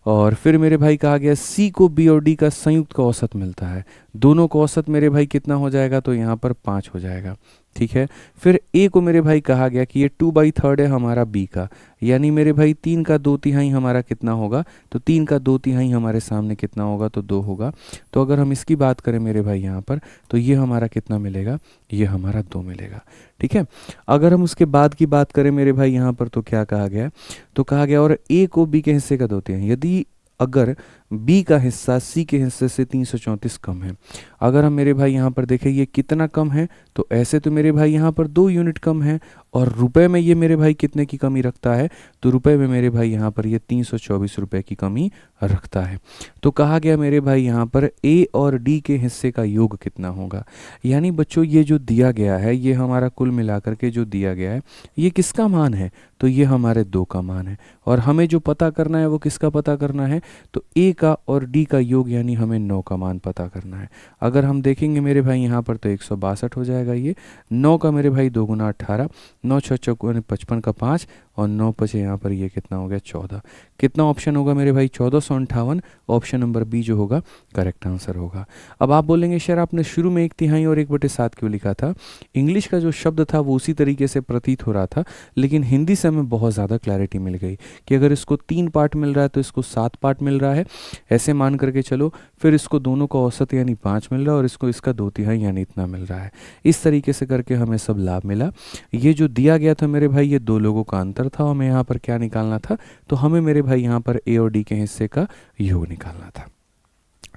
और फिर मेरे भाई कहा गया सी को बी और डी का संयुक्त का औसत मिलता है। दोनों का औसत मेरे भाई कितना हो जाएगा, तो यहाँ पर 5 हो जाएगा। ठीक है। फिर ए को मेरे भाई कहा गया कि ये 2/3 है हमारा बी का, यानी मेरे भाई 3 का 2/3 हमारा कितना होगा, तो 3 का 2/3 हमारे सामने कितना होगा, तो 2 होगा। तो अगर हम इसकी बात करें मेरे भाई यहाँ पर तो ये हमारा कितना मिलेगा, ये हमारा 2 मिलेगा। ठीक है। अगर हम उसके बाद की बात करें मेरे भाई यहाँ पर तो क्या कहा गया, तो कहा गया और ए को बी के हिस्से का 2/3, यदि अगर बी का हिस्सा सी के हिस्से से 334 कम है। अगर हम मेरे भाई यहाँ पर देखें ये कितना कम है, तो ऐसे तो मेरे भाई यहाँ पर 2 यूनिट कम है, और रुपए में ये मेरे भाई कितने की कमी रखता है, तो रुपए में मेरे भाई यहाँ पर ये 324 रुपए की कमी रखता है। तो कहा गया मेरे भाई यहाँ पर ए और डी के हिस्से का योग कितना होगा। यानी बच्चों ये जो दिया गया है ये हमारा कुल मिलाकर के जो दिया गया है ये किसका मान है, तो ये हमारे 2 का मान है। और हमें जो पता करना है वो किसका पता करना है, तो ए का और डी का योग यानी हमें 9 का मान पता करना है। अगर हम देखेंगे मेरे भाई यहाँ पर तो 162 हो जाएगा ये। 9 का मेरे भाई 2 गुना 18, 9 6 54 55 का 5 और 9 बचे यहाँ पर ये कितना हो गया 14। कितना ऑप्शन होगा मेरे भाई 1458। ऑप्शन नंबर बी जो होगा करेक्ट आंसर होगा। अब आप बोलेंगे सर आपने शुरू में 1/3 और 1/7 क्यों लिखा था? इंग्लिश का जो शब्द था वो उसी तरीके से प्रतीत हो रहा था, लेकिन हिंदी से हमें बहुत ज़्यादा क्लैरिटी मिल गई कि अगर इसको 3 पार्ट मिल रहा है तो इसको 7 पार्ट मिल रहा है, ऐसे मान करके चलो। फिर इसको दोनों का औसत यानी 5 मिल रहा है और इसको इसका 2/3 यानी इतना मिल रहा है। इस तरीके से करके हमें सब लाभ मिला। ये जो दिया गया था मेरे भाई ये 2 लोगों का अंतर था, हमें यहाँ पर क्या निकालना था? तो हमें मेरे भाई यहाँ पर ए और डी के हिस्से का योग निकालना था।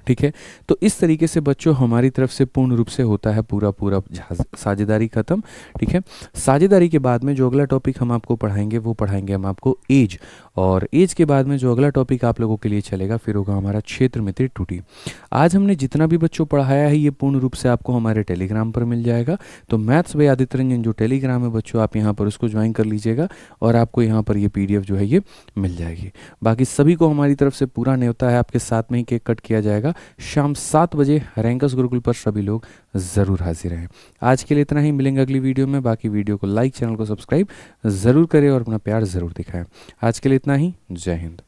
ठीक है, तो इस तरीके से बच्चों हमारी तरफ से पूर्ण रूप से होता है पूरा पूरा साझेदारी खत्म। ठीक है, साझेदारी के बाद में जो अगला टॉपिक हम आपको पढ़ाएंगे वो पढ़ाएंगे हम आपको एज, और एज के बाद में जो अगला टॉपिक आप लोगों के लिए चलेगा फिर होगा हमारा क्षेत्र मित्र टूटी। आज हमने जितना भी बच्चों पढ़ाया है ये पूर्ण रूप से आपको हमारे टेलीग्राम पर मिल जाएगा। तो मैथ्स बाय आदित्य रंजन जो टेलीग्राम है बच्चों, आप यहाँ पर उसको ज्वाइन कर लीजिएगा और आपको यहाँ पर ये PDF जो है ये मिल जाएगी। बाकी सभी को हमारी तरफ से पूरा न्योता है, आपके साथ में ही केक कट किया जाएगा। शाम 7 बजे रैंकर्स गुरुकुल पर सभी लोग ज़रूर हाजिर हैं। आज के लिए इतना ही, मिलेंगे अगली वीडियो में। बाकी वीडियो को लाइक, चैनल को सब्सक्राइब ज़रूर करें और अपना प्यार ज़रूर दिखाएं। आज के लिए इतना ही, जय हिंद।